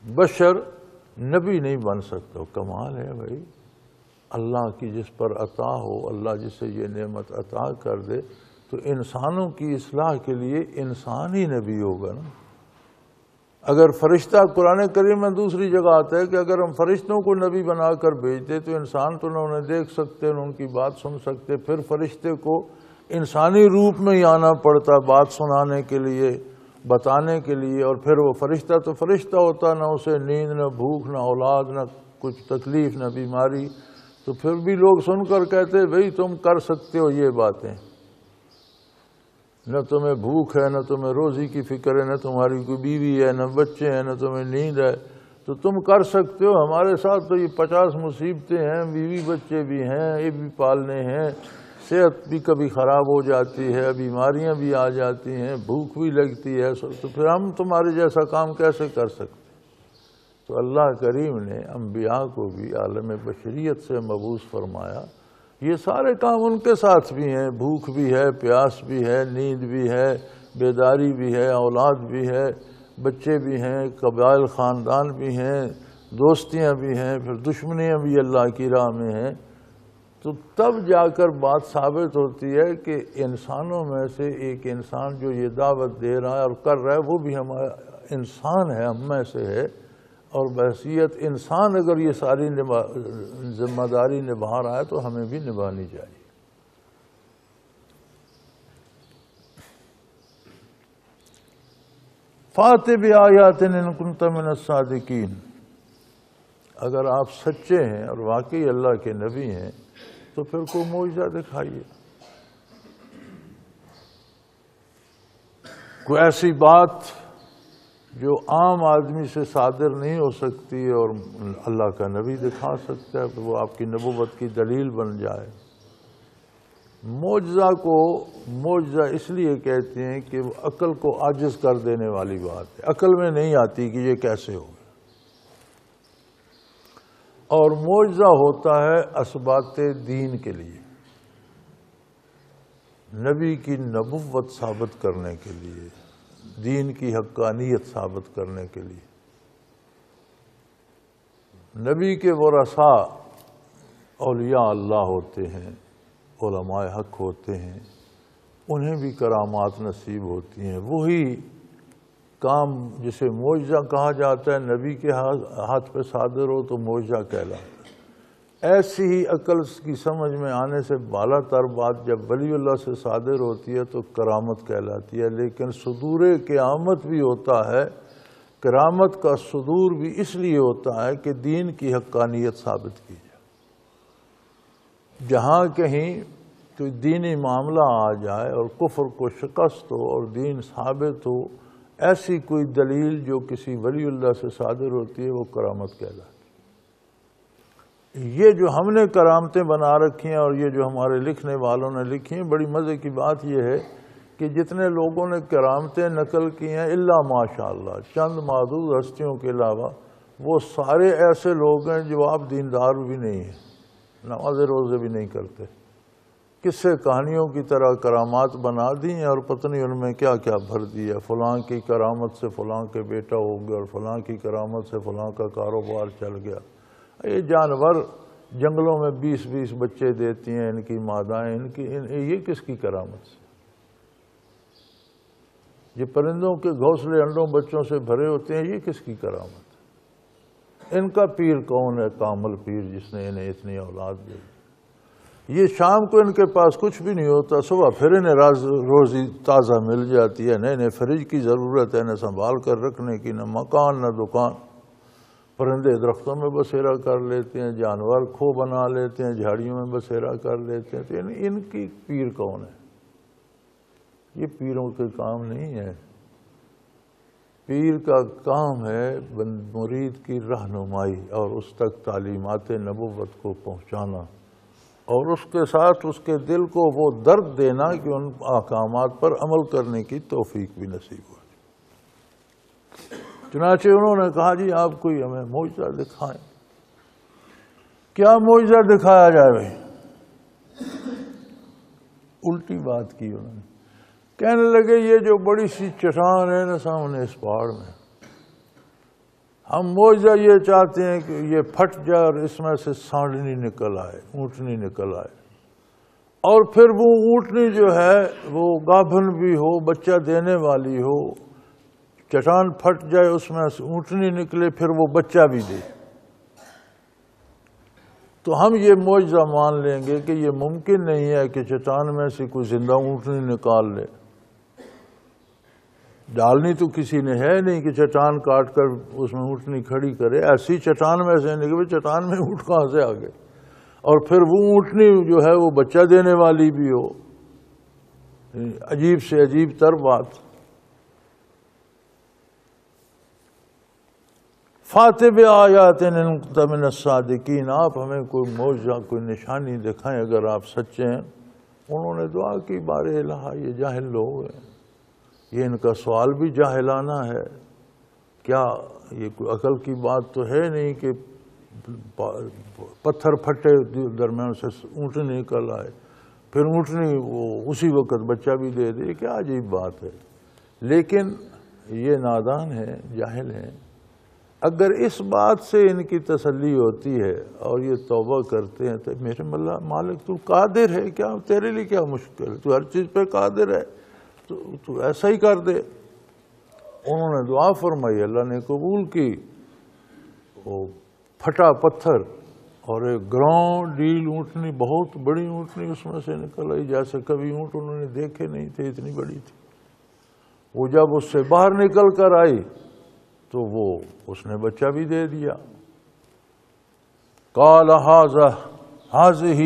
بشر نبی نہیں بن سکتا۔ کمال ہے بھائی، اللہ کی جس پر عطا ہو، اللہ جسے یہ نعمت عطا کر دے، تو انسانوں کی اصلاح کے لیے انسان ہی نبی ہوگا نا۔ اگر فرشتہ قرآن کریم میں دوسری جگہ آتا ہے کہ اگر ہم فرشتوں کو نبی بنا کر بھیجتے تو انسان تو نہ انہیں دیکھ سکتے نہ ان کی بات سن سکتے، پھر فرشتے کو انسانی روپ میں ہی آنا پڑتا بات سنانے کے لیے، بتانے کے لیے، اور پھر وہ فرشتہ تو فرشتہ ہوتا، نہ اسے نیند نہ بھوک نہ اولاد نہ کچھ تکلیف نہ بیماری، تو پھر بھی لوگ سن کر کہتے بھئی تم کر سکتے ہو یہ باتیں، نہ تمہیں بھوک ہے، نہ تمہیں روزی کی فکر ہے، نہ تمہاری کوئی بیوی ہے، نہ بچے ہیں، نہ تمہیں نیند ہے، تو تم کر سکتے ہو۔ ہمارے ساتھ تو یہ 50 مصیبتیں ہیں، بیوی بچے بھی ہیں، یہ بھی پالنے ہیں، صحت بھی کبھی خراب ہو جاتی ہے، بیماریاں بھی آ جاتی ہیں، بھوک بھی لگتی ہے، تو پھر ہم تمہارے جیسا کام کیسے کر سکتے؟ تو اللہ کریم نے انبیاء کو بھی عالم بشریت سے مبعوث فرمایا۔ یہ سارے کام ان کے ساتھ بھی ہیں، بھوک بھی ہے، پیاس بھی ہے، نیند بھی ہے، بیداری بھی ہے، اولاد بھی ہے، بچے بھی ہیں، قبائل خاندان بھی ہیں، دوستیاں بھی ہیں، پھر دشمنیاں بھی اللہ کی راہ میں ہیں۔ تو تب جا کر بات ثابت ہوتی ہے کہ انسانوں میں سے ایک انسان جو یہ دعوت دے رہا ہے اور کر رہا ہے وہ بھی ہمارا انسان ہے، ہم میں سے ہے، اور بحیثیت انسان اگر یہ ساری ذمہ داری نبھا رہا ہے تو ہمیں بھی نبھانی چاہیے۔ فَأْتِ بِآیَاتٍ إِن كُنتَ مِنَ الصَّادِقِينَ، اگر آپ سچے ہیں اور واقعی اللہ کے نبی ہیں تو پھر کوئی معجزہ دکھائیے، کوئی ایسی بات جو عام آدمی سے صادر نہیں ہو سکتی اور اللہ کا نبی دکھا سکتا ہے تو وہ آپ کی نبوت کی دلیل بن جائے۔ معجزہ کو معجزہ اس لیے کہتے ہیں کہ وہ عقل کو عاجز کر دینے والی بات ہے، عقل میں نہیں آتی کہ یہ کیسے ہوگا۔ اور معجزہ ہوتا ہے اثبات دین کے لیے، نبی کی نبوت ثابت کرنے کے لیے، دین کی حقانیت ثابت کرنے کے لیے۔ نبی کے ورثاء اولیاء اللہ ہوتے ہیں، علماء حق ہوتے ہیں، انہیں بھی کرامات نصیب ہوتی ہیں۔ وہی کام جسے معجزہ کہا جاتا ہے نبی کے ہاتھ پہ صادر ہو تو معجزہ کہلاتا ہے۔ ایسی ہی عقل کی سمجھ میں آنے سے بالا تر بات جب ولی اللہ سے صادر ہوتی ہے تو کرامت کہلاتی ہے۔ لیکن صدور قیامت بھی ہوتا ہے، کرامت کا صدور بھی اس لیے ہوتا ہے کہ دین کی حقانیت ثابت کی جائے۔ جہاں کہیں کوئی دینی معاملہ آ جائے اور کفر کو شکست ہو اور دین ثابت ہو، ایسی کوئی دلیل جو کسی ولی اللہ سے صادر ہوتی ہے وہ کرامت کہلاتی ہے۔ یہ جو ہم نے کرامتیں بنا رکھی ہیں اور یہ جو ہمارے لکھنے والوں نے لکھی ہیں، بڑی مزے کی بات یہ ہے کہ جتنے لوگوں نے کرامتیں نقل کی ہیں الا ماشاءاللہ چند معدود ہستیوں کے علاوہ، وہ سارے ایسے لوگ ہیں جو آپ دیندار بھی نہیں ہیں، نماز روزے بھی نہیں کرتے، قصے کہانیوں کی طرح کرامات بنا دی ہیں اور پتہ نہیں ان میں کیا کیا بھر دیا۔ فلاں کی کرامت سے فلاں کے بیٹا ہو گیا اور فلاں کی کرامت سے فلاں کا کاروبار چل گیا۔ یہ جانور جنگلوں میں 20-20 بچے دیتی ہیں ان کی مادائیں، یہ کس کی کرامت سے؟ یہ پرندوں کے گھونسلے انڈوں بچوں سے بھرے ہوتے ہیں، یہ کس کی کرامت ہے؟ ان کا پیر کون ہے؟ کامل پیر جس نے انہیں اتنی اولاد دی۔ یہ شام کو ان کے پاس کچھ بھی نہیں ہوتا، صبح پھر انہیں روزی تازہ مل جاتی ہے، نئے فریج کی ضرورت ہے، انہیں سنبھال کر رکھنے کی، نہ مکان نہ دکان۔ پرندے درختوں میں بسیرا کر لیتے ہیں، جانور کھو بنا لیتے ہیں، جھاڑیوں میں بسیرا کر لیتے ہیں، تو ان کی پیر کون ہے؟ یہ پیروں کے کام نہیں ہے۔ پیر کا کام ہے مرید کی رہنمائی اور اس تک تعلیمات نبوت کو پہنچانا، اور اس کے ساتھ اس کے دل کو وہ درد دینا کہ ان احکامات پر عمل کرنے کی توفیق بھی نصیب ہو۔ چنانچہ انہوں نے کہا جی آپ کوئی ہمیں معجزہ دکھائیں۔ کیا معجزہ دکھایا جائے بھائی؟ الٹی بات کی انہوں نے، کہنے لگے یہ جو بڑی سی چٹان ہے نا سامنے اس پہاڑ میں، ہم معجزہ یہ چاہتے ہیں کہ یہ پھٹ جائے اور اس میں سے سانڈنی نکل آئے، اونٹنی نکل آئے، اور پھر وہ اونٹنی جو ہے وہ گابھن بھی ہو، بچہ دینے والی ہو، چٹان پھٹ جائے اس میں سے اونٹنی نکلے، پھر وہ بچہ بھی دے، تو ہم یہ معجزہ مان لیں گے کہ یہ ممکن نہیں ہے کہ چٹان میں سے کوئی زندہ اونٹنی نکال لے۔ ڈالنی تو کسی نے ہے نہیں کہ چٹان کاٹ کر اس میں اونٹنی کھڑی کرے، ایسی چٹان میں سے نکلے، چٹان میں اونٹ کہاں سے آ گئے، اور پھر وہ اونٹنی جو ہے وہ بچہ دینے والی بھی ہو۔ عجیب سے عجیب تر بات۔ فاتح بآیات ان کنت من الصادقین، آپ ہمیں کوئی معجزہ کوئی نشانی دکھائیں اگر آپ سچے ہیں۔ انہوں نے دعا کی بار الہ، یہ جاہل لوگ ہیں، یہ ان کا سوال بھی جاہلانہ ہے، کیا یہ کوئی عقل کی بات تو ہے نہیں کہ پتھر پھٹے درمیان سے اونٹنی نکل آئے، پھر اونٹنی وہ اسی وقت بچہ بھی دے دے، کیا عجیب بات ہے۔ لیکن یہ نادان ہیں، جاہل ہیں۔ اگر اس بات سے ان کی تسلی ہوتی ہے اور یہ توبہ کرتے ہیں تو میرے مالک تو قادر ہے، کیا تیرے لیے کیا مشکل ہے، تو ہر چیز پہ قادر ہے، تو ایسا ہی کر دے۔ انہوں نے دعا فرمائی، اللہ نے قبول کی۔ وہ پھٹا پتھر اور ایک گراؤنڈ ڈیل اونٹنی، بہت بڑی اونٹنی اس میں سے نکل آئی، جیسے کبھی اونٹ انہوں نے دیکھے نہیں تھے، اتنی بڑی تھی۔ وہ جب اس سے باہر نکل کر آئی تو وہ اس نے بچہ بھی دے دیا۔ قال ہذہ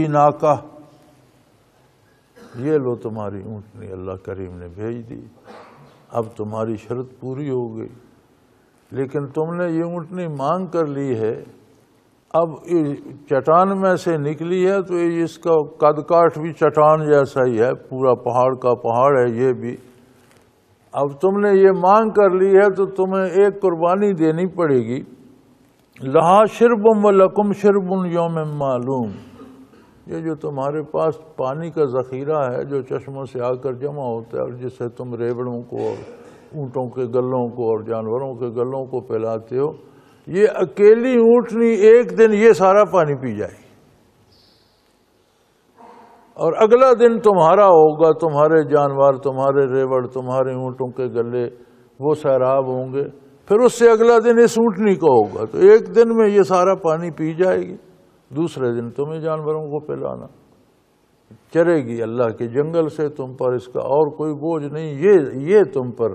ناقہ، یہ لو تمہاری اونٹنی اللہ کریم نے بھیج دی، اب تمہاری شرط پوری ہو گئی۔ لیکن تم نے یہ اونٹنی مانگ کر لی ہے، اب چٹان میں سے نکلی ہے تو اس کا قد کاٹ بھی چٹان جیسا ہی ہے، پورا پہاڑ کا پہاڑ ہے یہ بھی۔ اب تم نے یہ مانگ کر لی ہے تو تمہیں ایک قربانی دینی پڑے گی، لہا شرب ولکم شرب یوم معلوم۔ یہ جو تمہارے پاس پانی کا ذخیرہ ہے جو چشموں سے آ کر جمع ہوتا ہے اور جس سے تم ریوڑوں کو اور اونٹوں کے گلوں کو اور جانوروں کے گلوں کو پلاتے ہو، یہ اکیلی اونٹنی ایک دن یہ سارا پانی پی جائے گی، اور اگلا دن تمہارا ہوگا، تمہارے جانور، تمہارے ریوڑ، تمہارے اونٹوں کے گلے وہ سیراب ہوں گے، پھر اس سے اگلا دن اس اونٹنی کا ہوگا، تو ایک دن میں یہ سارا پانی پی جائے گی، دوسرے دن تمہیں جانوروں کو پلانا، چرے گی اللہ کے جنگل سے، تم پر اس کا اور کوئی بوجھ نہیں، یہ تم پر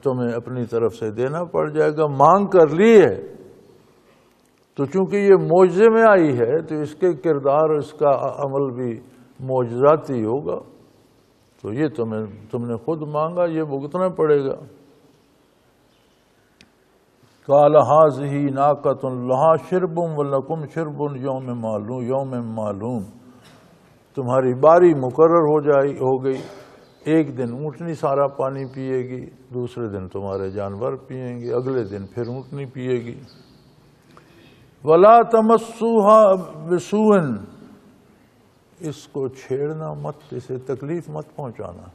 تمہیں اپنی طرف سے دینا پڑ جائے گا، مانگ کر لی ہے تو چونکہ یہ معجزے میں آئی ہے تو اس کے کردار، اس کا عمل بھی معجزاتی ہوگا، تو یہ تم نے خود مانگا، یہ بھگتنا پڑے گا۔ قال هذه ناقۃ لها شرب ولکم شرب یوم معلوم، تمہاری باری مقرر ہو گئی، ایک دن اونٹنی سارا پانی پیے گی، دوسرے دن تمہارے جانور پیئیں گے، اگلے دن پھر اونٹنی پیے گی۔ ولا تمسوها بسوء، اس کو چھیڑنا مت، اسے تکلیف مت پہنچانا،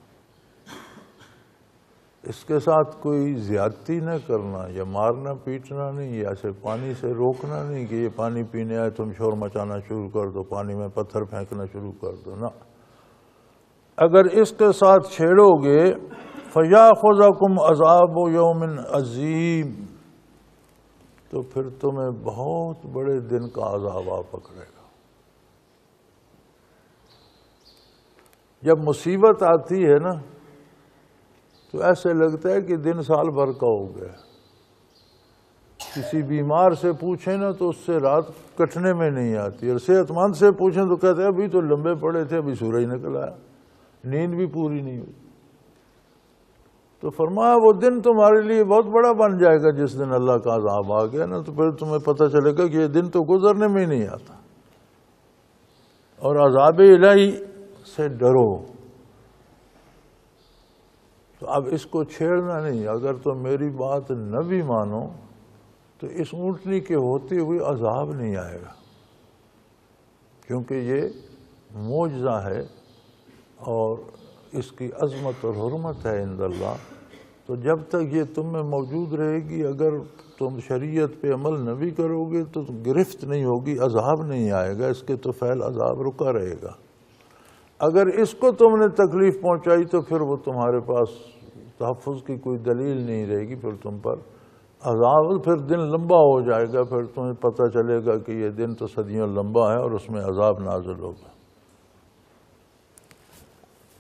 اس کے ساتھ کوئی زیادتی نہ کرنا، یا مارنا پیٹنا نہیں، یا ایسے پانی سے روکنا نہیں کہ یہ پانی پینے آئے تم شور مچانا شروع کر دو، پانی میں پتھر پھینکنا شروع کر دو، نہ۔ اگر اس کے ساتھ چھیڑو گے فَيَأْخُذَكُمْ عَذَابُ يَوْمٍ عَظِيمٍ، تو پھر تمہیں بہت بڑے دن کا عذاب آ پکڑے گا۔ جب مصیبت آتی ہے نا تو ایسے لگتا ہے کہ دن سال بھر کا ہو گیا۔ کسی بیمار سے پوچھیں نا تو اس سے رات کٹنے میں نہیں آتی، اور صحت مند سے پوچھیں تو کہتے ہیں ابھی تو لمبے پڑے تھے، ابھی سورج نکل آیا، نیند بھی پوری نہیں ہوئی۔ تو فرمایا وہ دن تمہارے لیے بہت بڑا بن جائے گا جس دن اللہ کا عذاب آ گیا نا، تو پھر تمہیں پتہ چلے گا کہ یہ دن تو گزرنے میں ہی نہیں آتا، اور عذاب الہی سے ڈرو۔ تو اب اس کو چھیڑنا نہیں، اگر تم میری بات نہ بھی مانو تو اس اونٹنی کے ہوتے ہوئے عذاب نہیں آئے گا، کیونکہ یہ معجزہ ہے اور اس کی عظمت اور حرمت ہے عند اللہ۔ تو جب تک یہ تم میں موجود رہے گی، اگر تم شریعت پہ عمل نہ بھی کرو گے تو گرفت نہیں ہوگی، عذاب نہیں آئے گا، اس کے تو فعل عذاب رکا رہے گا۔ اگر اس کو تم نے تکلیف پہنچائی تو پھر وہ تمہارے پاس تحفظ کی کوئی دلیل نہیں رہے گی، پھر تم پر عذاب، پھر دن لمبا ہو جائے گا، پھر تمہیں پتہ چلے گا کہ یہ دن تو صدیوں لمبا ہے اور اس میں عذاب نازل ہوگا۔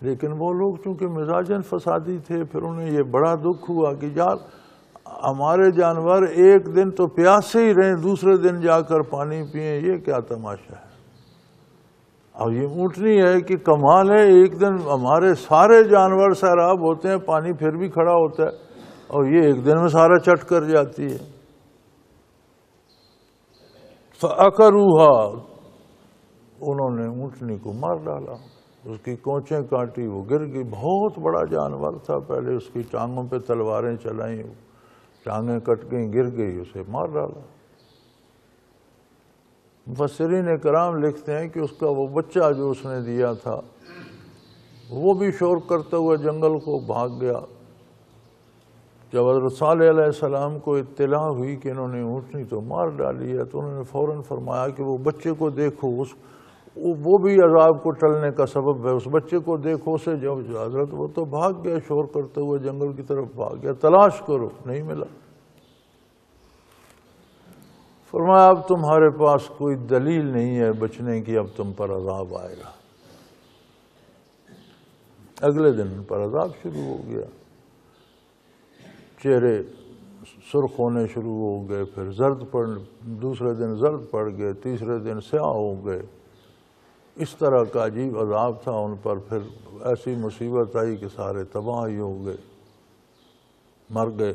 لیکن وہ لوگ چونکہ مزاجاً فسادی تھے، پھر انہیں یہ بڑا دکھ ہوا کہ یار ہمارے جانور ایک دن تو پیاسے ہی رہیں، دوسرے دن جا کر پانی پئیں، یہ کیا تماشا ہے۔ اور یہ اونٹنی ہے کہ کمال ہے، ایک دن ہمارے سارے جانور سیراب ہوتے ہیں، پانی پھر بھی کھڑا ہوتا ہے، اور یہ ایک دن میں سارا چٹ کر جاتی ہے۔ فَأَكَلُوهَا، انہوں نے اونٹنی کو مار ڈالا، اس کی کونچیں کاٹی، وہ گر گئی۔ بہت بڑا جانور تھا، پہلے اس کی ٹانگوں پہ تلواریں چلائیں، ٹانگیں کٹ گئیں، گر گئی، اسے مار ڈالا۔ مفسرین کرام لکھتے ہیں کہ اس کا وہ بچہ جو اس نے دیا تھا وہ بھی شور کرتا ہوا جنگل کو بھاگ گیا۔ جب حضرت صالح علیہ السلام کو اطلاع ہوئی کہ انہوں نے اونٹنی تو مار ڈالی ہے تو انہوں نے فوراً فرمایا کہ وہ بچے کو دیکھو، وہ بھی عذاب کو ٹلنے کا سبب ہے، اس بچے کو دیکھو۔ سے جب حضرت وہ تو بھاگ گیا، شور کرتے ہوئے جنگل کی طرف بھاگ گیا، تلاش کرو، نہیں ملا۔ فرمایا اب تمہارے پاس کوئی دلیل نہیں ہے بچنے کی، اب تم پر عذاب آئے گا۔ اگلے دن پر عذاب شروع ہو گیا، چہرے سرخ ہونے شروع ہو گئے، پھر دوسرے دن زرد پڑ گئے، تیسرے دن سیاہ ہو گئے۔ اس طرح کا عجیب عذاب تھا ان پر۔ پھر ایسی مصیبت آئی کہ سارے تباہ ہی ہو گئے، مر گئے۔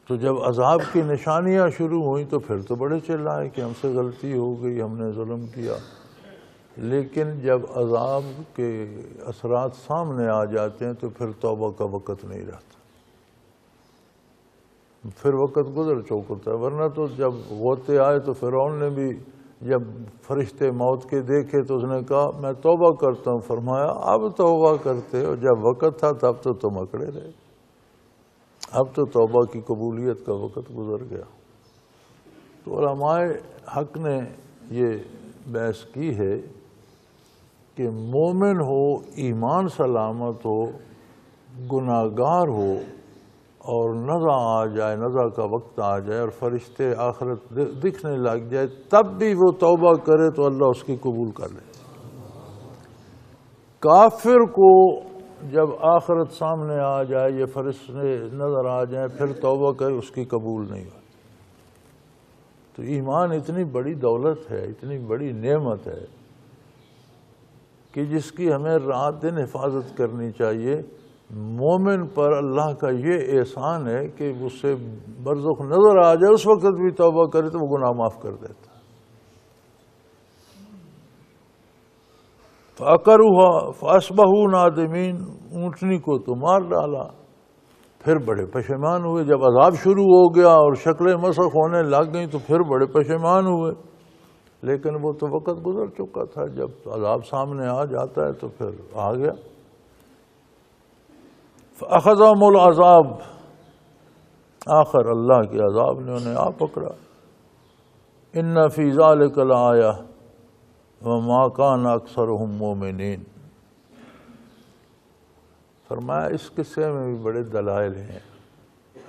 تو جب عذاب کی نشانیاں شروع ہوئیں تو پھر تو بڑے چلائے کہ ہم سے غلطی ہو گئی، ہم نے ظلم کیا. لیکن جب عذاب کے اثرات سامنے آ جاتے ہیں تو پھر توبہ کا وقت نہیں رہتا، پھر وقت گزر چکا ہے. ورنہ تو جب غوطے آئے تو فرعون نے بھی جب فرشتے موت کے دیکھے تو اس نے کہا میں توبہ کرتا ہوں. فرمایا اب توبہ کرتے ہو، جب وقت تھا تب تو تم اکڑے رہے، اب تو توبہ کی قبولیت کا وقت گزر گیا. تو علماء حق نے یہ بحث کی ہے کہ مومن ہو، ایمان سلامت ہو، گناہگار ہو اور نزع آ جائے، نزع کا وقت آ جائے اور فرشتے آخرت دکھنے لگ جائے، تب بھی وہ توبہ کرے تو اللہ اس کی قبول کر لے. کافر کو جب آخرت سامنے آ جائے، یہ فرشتے نظر آ جائیں، پھر توبہ کرے، اس کی قبول نہیں ہوتی. تو ایمان اتنی بڑی دولت ہے، اتنی بڑی نعمت ہے کہ جس کی ہمیں رات دن حفاظت کرنی چاہیے. مومن پر اللہ کا یہ احسان ہے کہ اس سے برزخ نظر آ جائے، اس وقت بھی توبہ کرے تو وہ گناہ معاف کر دیتا. فَعَقَرُوهَا فَأَصْبَحُوا نَادِمِينَ، اونٹنی کو تو مار ڈالا، پھر بڑے پشیمان ہوئے. جب عذاب شروع ہو گیا اور شکلیں مسخ ہونے لگ گئیں تو پھر بڑے پشیمان ہوئے. لیکن وہ تو وقت گزر چکا تھا، جب عذاب سامنے آ جاتا ہے تو پھر آ گیا. فَأَخَذَهُمُ الْعَذَابُ، آخر اللہ کے عذاب نے انہیں آ پکڑا. إِنَّ فِي ذَلِكَ لَآيَةً وَمَا كَانَ أَكْثَرُهُم مُؤْمِنِينَ. فرمایا اس قصے میں بھی بڑے دلائل ہیں.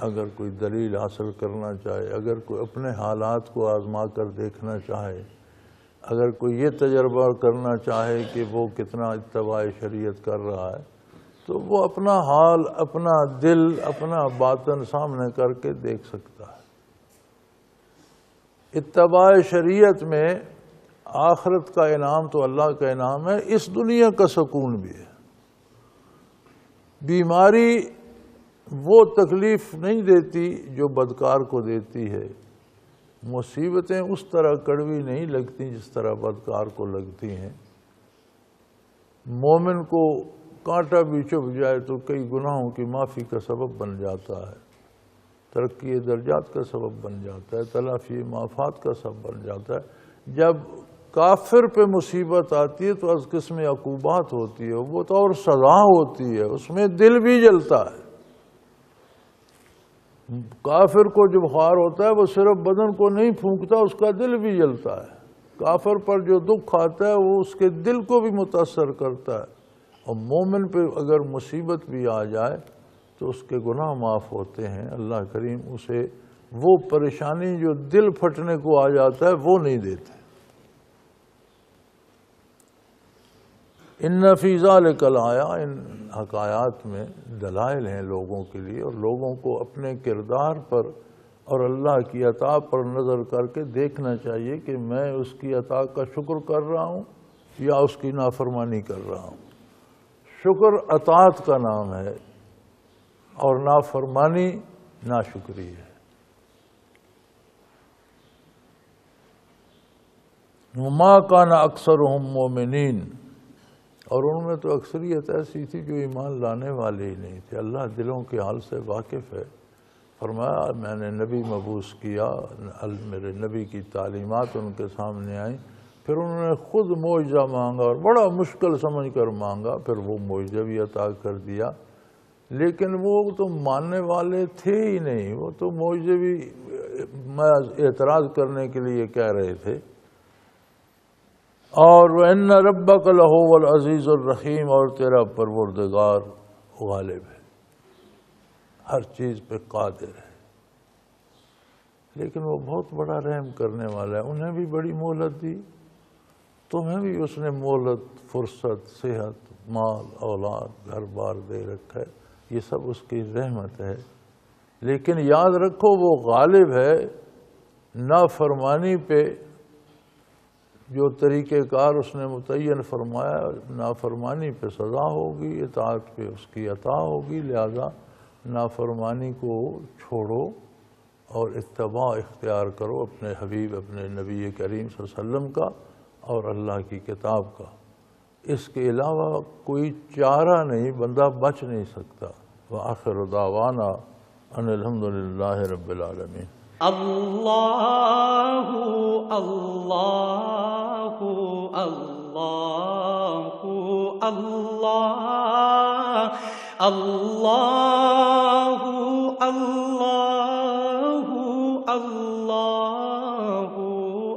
اگر کوئی دلیل حاصل کرنا چاہے، اگر کوئی اپنے حالات کو آزما کر دیکھنا چاہے، اگر کوئی یہ تجربہ کرنا چاہے کہ وہ کتنا اتباع شریعت کر رہا ہے، تو وہ اپنا حال، اپنا دل، اپنا باطن سامنے کر کے دیکھ سکتا ہے. اتباع شریعت میں آخرت کا انعام تو اللہ کا انعام ہے، اس دنیا کا سکون بھی ہے. بیماری وہ تکلیف نہیں دیتی جو بدکار کو دیتی ہے. مصیبتیں اس طرح کڑوی نہیں لگتی جس طرح بدکار کو لگتی ہیں. مومن کو کانٹا بھی چبھ جائے تو کئی گناہوں کی معافی کا سبب بن جاتا ہے، ترقی درجات کا سبب بن جاتا ہے، تلافی معافات کا سبب بن جاتا ہے. جب کافر پہ مصیبت آتی ہے تو از قسم عقوبات ہوتی ہے، وہ تو اور سزا ہوتی ہے، اس میں دل بھی جلتا ہے. کافر کو جو بخار ہوتا ہے وہ صرف بدن کو نہیں پھونکتا، اس کا دل بھی جلتا ہے. کافر پر جو دکھ آتا ہے وہ اس کے دل کو بھی متاثر کرتا ہے. اور مومن پہ اگر مصیبت بھی آ جائے تو اس کے گناہ معاف ہوتے ہیں. اللہ کریم اسے وہ پریشانی جو دل پھٹنے کو آ جاتا ہے وہ نہیں دیتے. ان فی ذلک لآیۃ، ان حکایات میں دلائل ہیں لوگوں کے لیے، اور لوگوں کو اپنے کردار پر اور اللہ کی عطا پر نظر کر کے دیکھنا چاہیے کہ میں اس کی عطا کا شکر کر رہا ہوں یا اس کی نافرمانی کر رہا ہوں. شکر اطاعت کا نام ہے اور نافرمانی ناشکری ہے. وما کان اکثرهم مؤمنین، اور ان میں تو اکثریت ایسی تھی جو ایمان لانے والے ہی نہیں تھے. اللہ دلوں کے حال سے واقف ہے. فرمایا میں نے نبی مبعوث کیا، میرے نبی کی تعلیمات ان کے سامنے آئیں، پھر انہوں نے خود معجزہ مانگا اور بڑا مشکل سمجھ کر مانگا، پھر وہ معجزہ بھی عطا کر دیا. لیکن وہ تو ماننے والے تھے ہی نہیں، وہ تو معجزے بھی اعتراض کرنے کے لیے کہہ رہے تھے. اور وَإِنَّ رَبَّكَ لَهُوَ الْعَزِيزُ الرَّحِيمُ، اور تیرا پروردگار غالب ہے، ہر چیز پہ قادر ہے. لیکن وہ بہت بڑا رحم کرنے والا ہے. انہیں بھی بڑی مہلت دی، تمہیں بھی اس نے مہلت، فرصت، صحت، مال، اولاد، گھر بار دے رکھا ہے. یہ سب اس کی رحمت ہے. لیکن یاد رکھو وہ غالب ہے. نافرمانی پہ جو طریقہ کار اس نے متعین فرمایا، نافرمانی پہ سزا ہوگی، اطاعت پہ اس کی عطا ہوگی. لہذا نافرمانی کو چھوڑو اور اتباع اختیار کرو اپنے حبیب اپنے نبی کریم صلی اللہ علیہ وسلم کا اور اللہ کی کتاب کا۔ اس کے علاوہ کوئی چارہ نہیں، بندہ بچ نہیں سکتا۔ وآخر دعوانا ان الحمد للہ رب العالمین۔ اللہ اللہ اللہ اللہ اللہ اللہ اللہ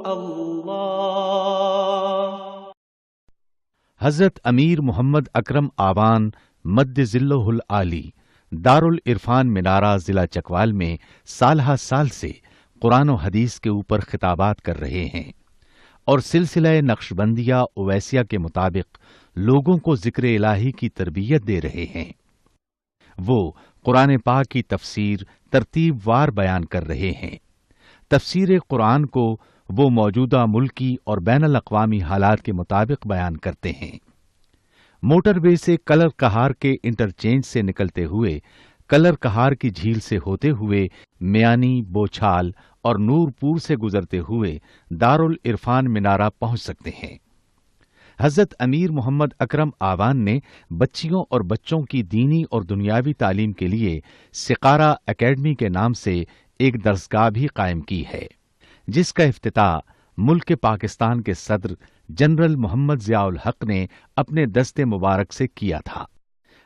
اللہ۔ حضرت امیر محمد اکرم آوان مد ذلہ العالی دارالعرفان منارہ ضلع چکوال میں سالہ سال سے قرآن و حدیث کے اوپر خطابات کر رہے ہیں اور سلسلہ نقشبندیہ اویسیہ کے مطابق لوگوں کو ذکر الہی کی تربیت دے رہے ہیں۔ وہ قرآن پاک کی تفسیر ترتیب وار بیان کر رہے ہیں۔ تفسیر قرآن کو وہ موجودہ ملکی اور بین الاقوامی حالات کے مطابق بیان کرتے ہیں۔ موٹر وے سے کلر کہار کے انٹرچینج سے نکلتے ہوئے کلر کہار کی جھیل سے ہوتے ہوئے میانی، بوچھال اور نورپور سے گزرتے ہوئے دارالعرفان منارہ پہنچ سکتے ہیں۔ حضرت امیر محمد اکرم آوان نے بچیوں اور بچوں کی دینی اور دنیاوی تعلیم کے لیے سقارہ اکیڈمی کے نام سے ایک درسگاہ بھی قائم کی ہے، جس کا افتتاح ملک پاکستان کے صدر جنرل محمد ضیاء الحق نے اپنے دست مبارک سے کیا تھا۔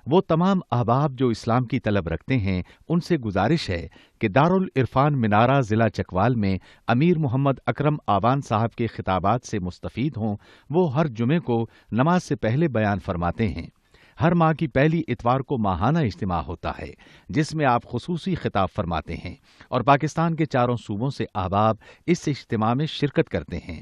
وہ تمام احباب جو اسلام کی طلب رکھتے ہیں ان سے گزارش ہے کہ دارالعرفان منارہ ضلع چکوال میں امیر محمد اکرم آوان صاحب کے خطابات سے مستفید ہوں۔ وہ ہر جمعے کو نماز سے پہلے بیان فرماتے ہیں۔ ہر ماہ کی پہلی اتوار کو ماہانہ اجتماع ہوتا ہے جس میں آپ خصوصی خطاب فرماتے ہیں اور پاکستان کے چاروں صوبوں سے احباب اس اجتماع میں شرکت کرتے ہیں۔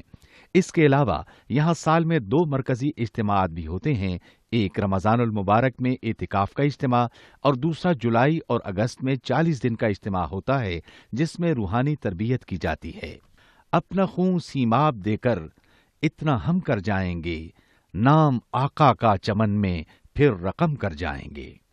اس کے علاوہ یہاں سال میں 2 مرکزی اجتماعات بھی ہوتے ہیں، ایک رمضان المبارک میں اعتکاف کا اجتماع اور دوسرا جولائی اور اگست میں 40 دن کا اجتماع ہوتا ہے جس میں روحانی تربیت کی جاتی ہے۔ اپنا خون سیماب دے کر اتنا ہم کر جائیں گے، نام آقا کا چمن میں پھر رقم کر جائیں گے۔